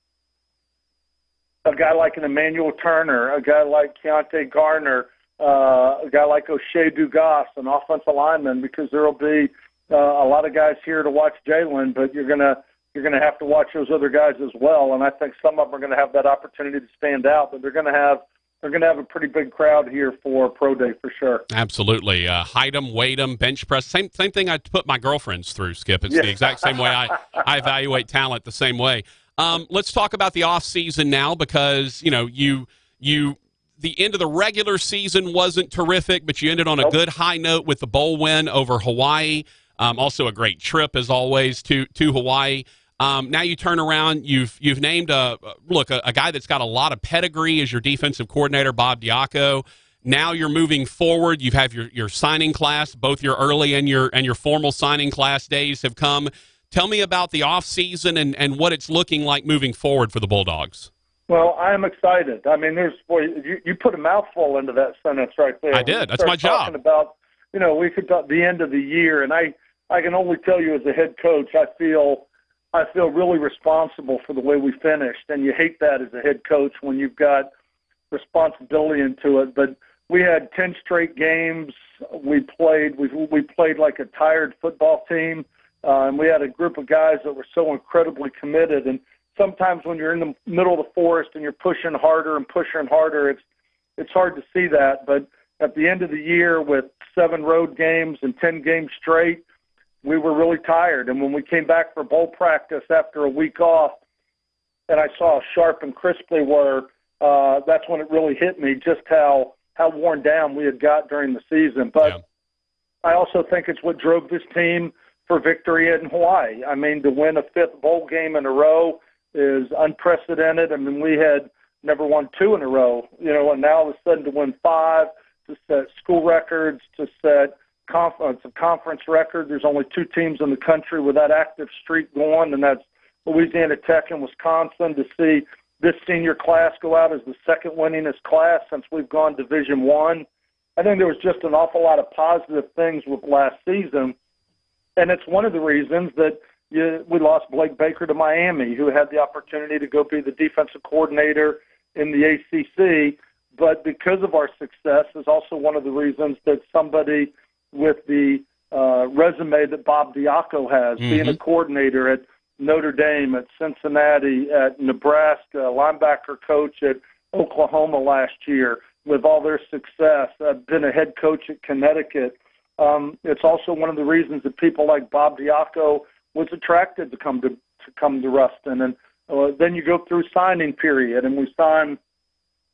a guy like an Emmanuel Turner, a guy like Keontae Garner, a guy like O'Shea Dugas, an offensive lineman, because there will be a lot of guys here to watch Jalen, but you're gonna have to watch those other guys as well. And I think some of them are going to have that opportunity to stand out, but they're going to have a pretty big crowd here for Pro Day for sure. Absolutely. Height them, weight them, bench press. Same thing I put my girlfriends through, Skip. It's the exact same way I evaluate talent the same way. Let's talk about the off season now, because the end of the regular season wasn't terrific, but you ended on a good high note with the bowl win over Hawaii. Also a great trip, as always, to Hawaii. Now you turn around, you've named a guy that's got a lot of pedigree as your defensive coordinator, Bob Diaco. Now you're moving forward. You have your signing class, both your early and your formal signing class days have come. Tell me about the off season and what it's looking like moving forward for the Bulldogs. Well, I am excited. I mean, you put a mouthful into that sentence right there. I did. That's my job. Talking about, we could talk the end of the year, and I can only tell you as a head coach, I feel really responsible for the way we finished, and you hate that as a head coach when you've got responsibility into it. But we had 10 straight games. We played like a tired football team, and we had a group of guys that were so incredibly committed. And sometimes when you're in the middle of the forest and you're pushing harder, it's hard to see that. But at the end of the year, with 7 road games and 10 games straight, we were really tired. And when we came back for bowl practice after a week off, and I saw how sharp and crisp they were, that's when it really hit me just how worn down we had got during the season. But I also think it's what drove this team for victory in Hawaii. I mean, to win a 5th bowl game in a row is unprecedented. I mean, we had never won 2 in a row, and now all of a sudden to win 5, to set school records, to set conference record. There's only 2 teams in the country with that active streak going, and that's Louisiana Tech and Wisconsin. To see this senior class go out as the second winningest class since we've gone Division I, I think there was just an awful lot of positive things with last season, and it's one of the reasons that we lost Blake Baker to Miami, who had the opportunity to go be the defensive coordinator in the ACC. But because of our success is also one of the reasons that somebody with the resume that Bob Diaco has, being a coordinator at Notre Dame, at Cincinnati, at Nebraska, linebacker coach at Oklahoma last year, with all their success, been a head coach at Connecticut. It's also one of the reasons that people like Bob Diaco was attracted to come to Ruston. And then you go through signing period, and we sign,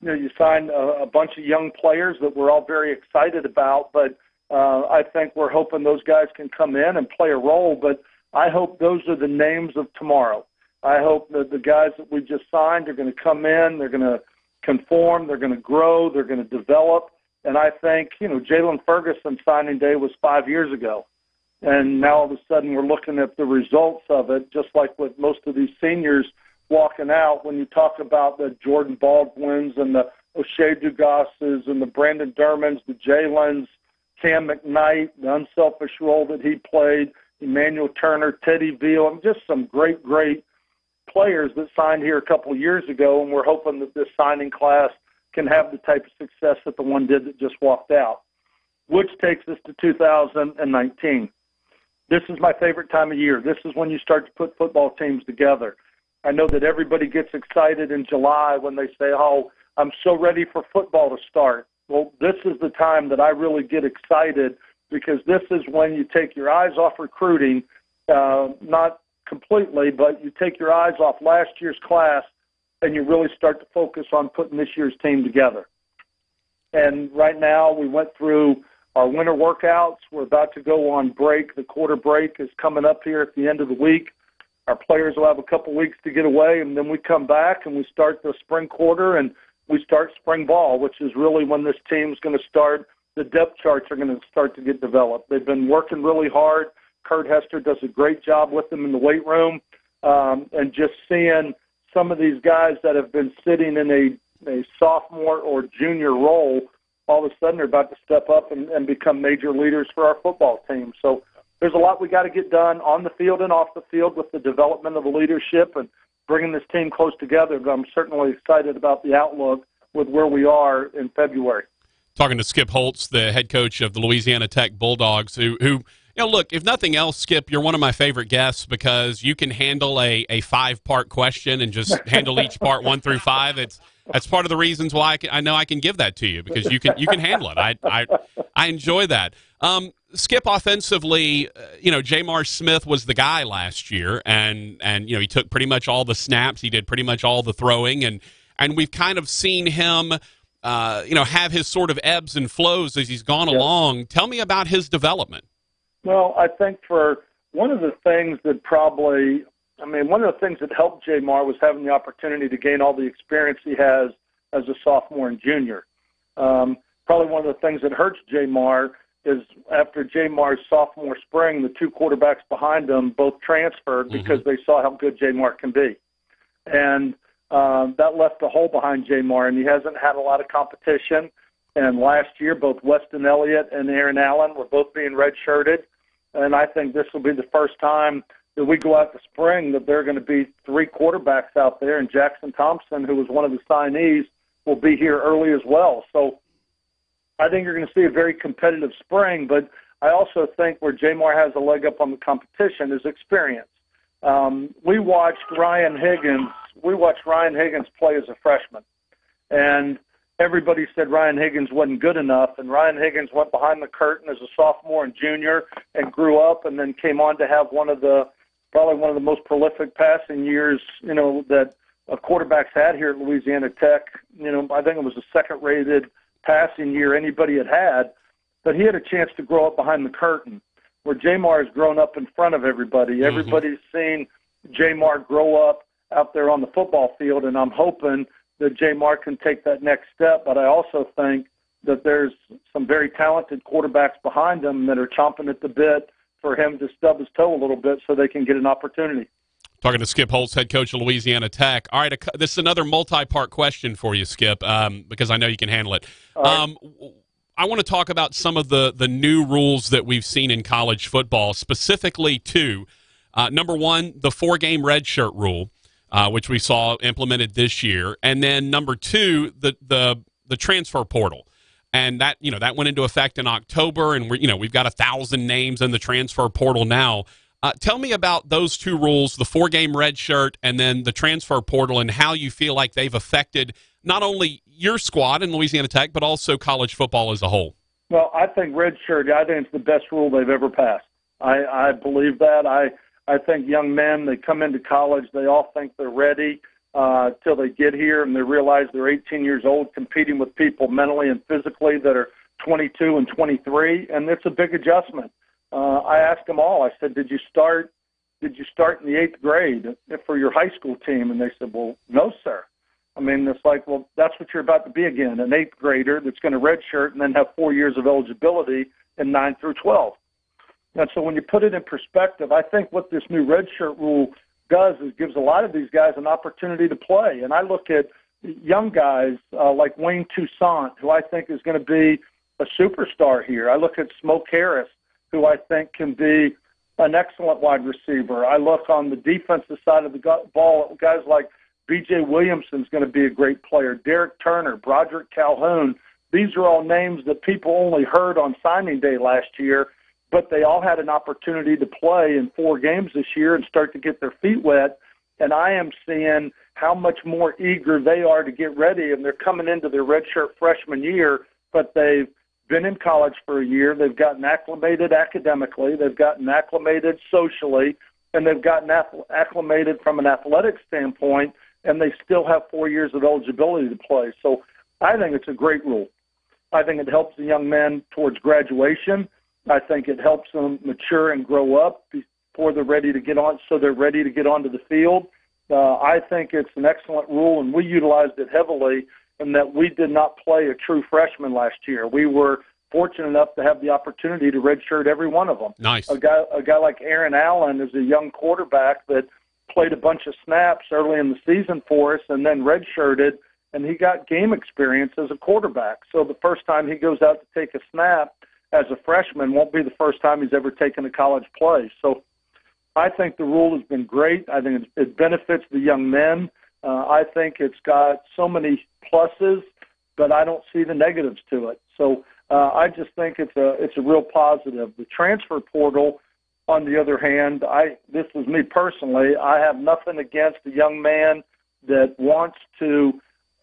you sign a bunch of young players that we're all very excited about. But I think we're hoping those guys can come in and play a role. But I hope those are the names of tomorrow. I hope that the guys that we just signed are going to come in, they're going to conform, they're going to grow, they're going to develop. And I think, Jalen Ferguson signing day was 5 years ago. And now all of a sudden we're looking at the results of it, just like with most of these seniors walking out. When you talk about the Jordan Baldwins and the O'Shea Dugases and the Brandon Dermans, the Jalen's, Cam McKnight, the unselfish role that he played, Emmanuel Turner, Teddy Veal, just some great players that signed here a couple of years ago, and we're hoping that this signing class can have the type of success that the one did that just walked out, which takes us to 2019. This is my favorite time of year. This is when you start to put football teams together. I know that everybody gets excited in July when they say, oh, I'm so ready for football to start. Well, this is the time that I really get excited, because this is when you take your eyes off recruiting, not completely, but you take your eyes off last year's class and you really start to focus on putting this year's team together. And right now we went through our winter workouts. We're about to go on break. The quarter break is coming up here at the end of the week. Our players will have a couple weeks to get away, and then we come back and we start the spring quarter and we start spring ball, which is really when this team's going to start. The depth charts are going to start to get developed. They've been working really hard. Kurt Hester does a great job with them in the weight room, and just seeing some of these guys that have been sitting in a sophomore or junior role, all of a sudden they're about to step up and become major leaders for our football team. So there's a lot we got to get done on the field and off the field with the development of the leadership and bringing this team close together, but I'm certainly excited about the outlook with where we are in February. Talking to Skip Holtz, the head coach of the Louisiana Tech Bulldogs, who look, if nothing else, Skip, you're one of my favorite guests because you can handle a 5-part question and just handle each part 1 through 5. That's part of the reasons why I know I can give that to you, because you can handle it. I enjoy that. Skip, offensively, Jamar Smith was the guy last year, and he took pretty much all the snaps. He did pretty much all the throwing, and we've kind of seen him have his sort of ebbs and flows as he's gone along. Tell me about his development. Well, I think for one of the things that helped Jamar was having the opportunity to gain all the experience he has as a sophomore and junior. Probably one of the things that hurts Jamar is after Jamar's sophomore spring, the 2 quarterbacks behind him both transferred because they saw how good Jamar can be. And that left a hole behind Jamar, and he hasn't had a lot of competition. And last year, both Weston Elliott and Aaron Allen were both being redshirted. And I think this will be the first time that we go out to spring that there are going to be 3 quarterbacks out there, and Jackson Thompson, who was one of the signees, will be here early as well. So I think you're going to see a very competitive spring, but I also think where Jamar has a leg up on the competition is experience. We watched Ryan Higgins play as a freshman, and everybody said Ryan Higgins wasn't good enough, and Ryan Higgins went behind the curtain as a sophomore and junior and grew up and then came on to have probably one of the most prolific passing years, that quarterbacks had here at Louisiana Tech. I think it was the second-rated passing year anybody had, but he had a chance to grow up behind the curtain, where Jamar has grown up in front of everybody. Everybody's seen Jamar grow up out there on the football field, and I'm hoping that Jamar can take that next step. But I also think that there's some very talented quarterbacks behind him that are chomping at the bit for him to stub his toe a little bit so they can get an opportunity. Talking to Skip Holtz, head coach of Louisiana Tech. All right, this is another multi-part question for you, Skip, because I know you can handle it. Right. I want to talk about some of the new rules that we've seen in college football, specifically 2. Number 1, the 4-game redshirt rule. which we saw implemented this year, and then number two, the transfer portal. And that that went into effect in October, and we've got 1,000 names in the transfer portal now. Tell me about those two rules: the 4-game red shirt, and then the transfer portal, and how you feel like they've affected not only your squad in Louisiana Tech, but also college football as a whole. Well, I think red shirt. I think it's the best rule they've ever passed. I believe that. I think young men, they come into college, they all think they're ready. Till they get here and they realize they're 18 years old competing with people mentally and physically that are 22 and 23, and it's a big adjustment. I asked them all, I said, did you start in the 8th grade for your high school team? And they said, well, no, sir. I mean, it's like, well, that's what you're about to be again, an 8th grader that's going to redshirt and then have 4 years of eligibility in 9 through 12. And so when you put it in perspective, I think what this new redshirt rule does is gives a lot of these guys an opportunity to play. And I look at young guys like Wayne Toussaint, who I think is going to be a superstar here. I look at Smoke Harris, who I think can be an excellent wide receiver. I look on the defensive side of the ball at guys like B.J. Williamson's going to be a great player. Derek Turner, Broderick Calhoun. These are all names that people only heard on signing day last year, but they all had an opportunity to play in 4 games this year and start to get their feet wet. And I am seeing how much more eager they are to get ready, and they're coming into their redshirt freshman year, but they've been in college for a year. They've gotten acclimated academically. They've gotten acclimated socially, and they've gotten acclimated from an athletic standpoint, and they still have 4 years of eligibility to play. So I think it's a great rule. I think it helps the young men towards graduation. I think it helps them mature and grow up before they're ready to get on, so they're ready to get onto the field. I think it's an excellent rule, and we utilized it heavily in that we did not play a true freshman last year. We were fortunate enough to have the opportunity to redshirt every one of them. Nice. A guy like Aaron Allen is a young quarterback that played a bunch of snaps early in the season for us and then redshirted, and he got game experience as a quarterback. So the first time he goes out to take a snap as a freshman won't be the first time he's ever taken a college play. So I think the rule has been great. I think it benefits the young men. I think it's got so many pluses, but I don't see the negatives to it. So I just think it's a real positive. The transfer portal, on the other hand, this is me personally, I have nothing against a young man that wants to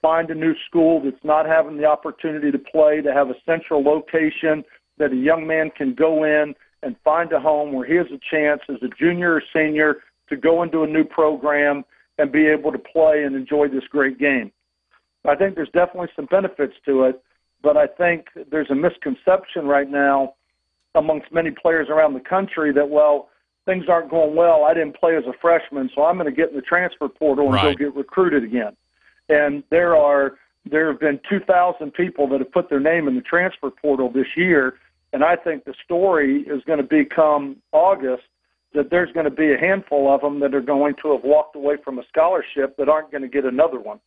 find a new school that's not having the opportunity to play, to have a central location that a young man can go in and find a home where he has a chance as a junior or senior to go into a new program and be able to play and enjoy this great game. I think there's definitely some benefits to it, but I think there's a misconception right now amongst many players around the country that, well, things aren't going well. I didn't play as a freshman, so I'm going to get in the transfer portal and go get recruited again. And there have been 2,000 people that have put their name in the transfer portal this year, and I think the story is going to become August that there's going to be a handful of them that are going to have walked away from a scholarship that aren't going to get another one.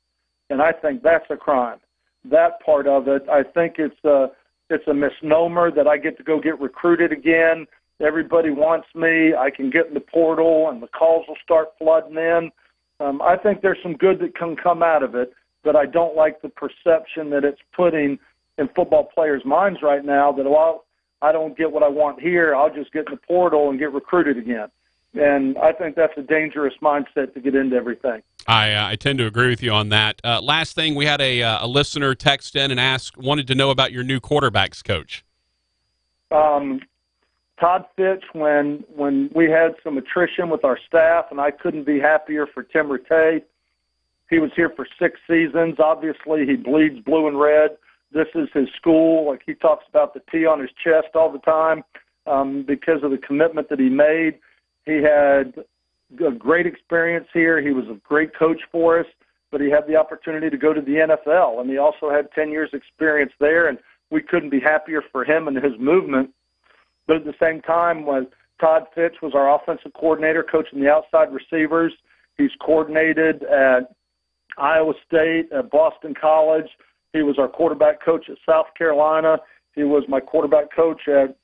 And I think that's a crime. That part of it, I think it's a misnomer that I get to go get recruited again. Everybody wants me. I can get in the portal, and the calls will start flooding in. I think there's some good that can come out of it, but I don't like the perception that it's putting in football players' minds right now that, well, I don't get what I want here, I'll just get in the portal and get recruited again. And I think that's a dangerous mindset to get into everything. I tend to agree with you on that. Last thing, we had a listener text in and wanted to know about your new quarterbacks coach. Todd Fitch, when we had some attrition with our staff, and I couldn't be happier for Tim Rattay. He was here for 6 seasons. Obviously, he bleeds blue and red. This is his school. Like, he talks about the T on his chest all the time because of the commitment that he made. He had a great experience here. He was a great coach for us, but he had the opportunity to go to the NFL, and he also had 10 years experience there, and we couldn't be happier for him and his movement. But at the same time, when Todd Fitch was our offensive coordinator, coaching the outside receivers, he's coordinated at Iowa State, at Boston College. He was our quarterback coach at South Carolina. He was my quarterback coach at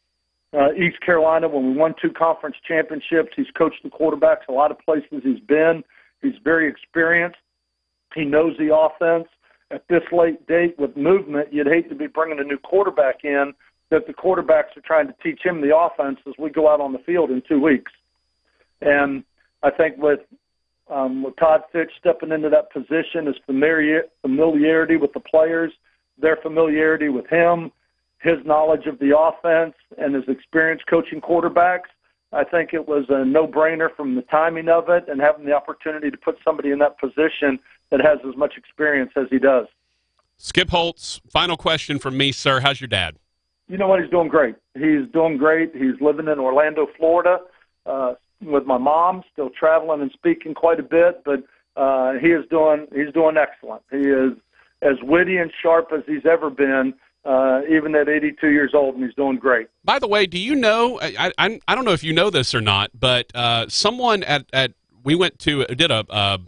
East Carolina when we won 2 conference championships. He's coached the quarterbacks a lot of places he's been. He's very experienced. He knows the offense. At this late date with movement, you'd hate to be bringing a new quarterback in that the quarterbacks are trying to teach him the offense as we go out on the field in 2 weeks. And I think with Todd Fitch stepping into that position, his familiarity with the players, their familiarity with him, his knowledge of the offense, and his experience coaching quarterbacks, I think it was a no-brainer from the timing of it and having the opportunity to put somebody in that position that has as much experience as he does. Skip Holtz, final question from me, sir. How's your dad? You know what? He's doing great. He's doing great. He's living in Orlando, Florida, with my mom, still traveling and speaking quite a bit, but he's doing excellent. He is as witty and sharp as he's ever been, even at 82 years old, and he's doing great. By the way, do you know, I don't know if you know this or not, but someone we went to, did a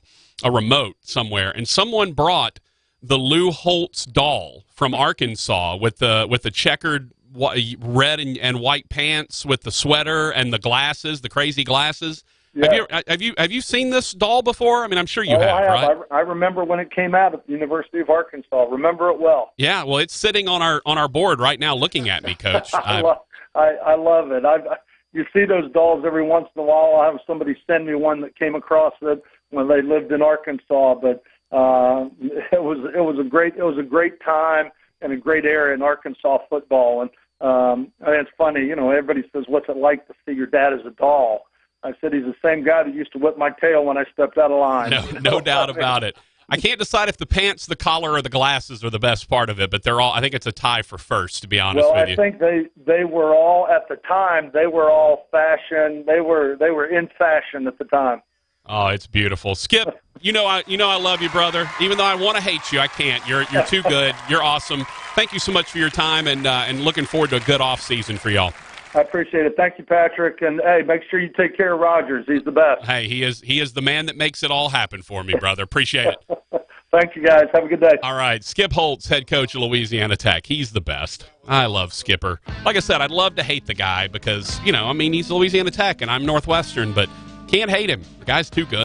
remote somewhere, and someone brought the Lou Holtz doll from Arkansas with the checkered red and white pants with the sweater and the glasses, the crazy glasses. Yeah. Have you seen this doll before? I mean, I'm sure you have, right? I remember when it came out at the University of Arkansas. Remember it well. Yeah, well, it's sitting on our board right now, looking at me, Coach. I love it. You see those dolls every once in a while. I'll have somebody send me one that came across it when they lived in Arkansas. But it was a great time and a great era in Arkansas football. And it's funny, everybody says, "What's it like to see your dad as a doll?" I said, he's the same guy that used to whip my tail when I stepped out of line. No doubt about it. I can't decide if the pants, the collar, or the glasses are the best part of it, but they're all. I think it's a tie for first, to be honest with you. Well, I think they were all at the time. They were all fashion. They were in fashion at the time. Oh, it's beautiful, Skip. You know I love you, brother. Even though I want to hate you, I can't. You're too good. You're awesome. Thank you so much for your time, and looking forward to a good off season for y'all. I appreciate it. Thank you, Patrick. And, hey, make sure you take care of Rogers. He's the best. Hey, he is the man that makes it all happen for me, brother. Appreciate it. Thank you, guys. Have a good day. All right. Skip Holtz, head coach of Louisiana Tech. He's the best. I love Skipper. Like I said, I'd love to hate the guy because, he's Louisiana Tech and I'm Northwestern, but can't hate him. The guy's too good.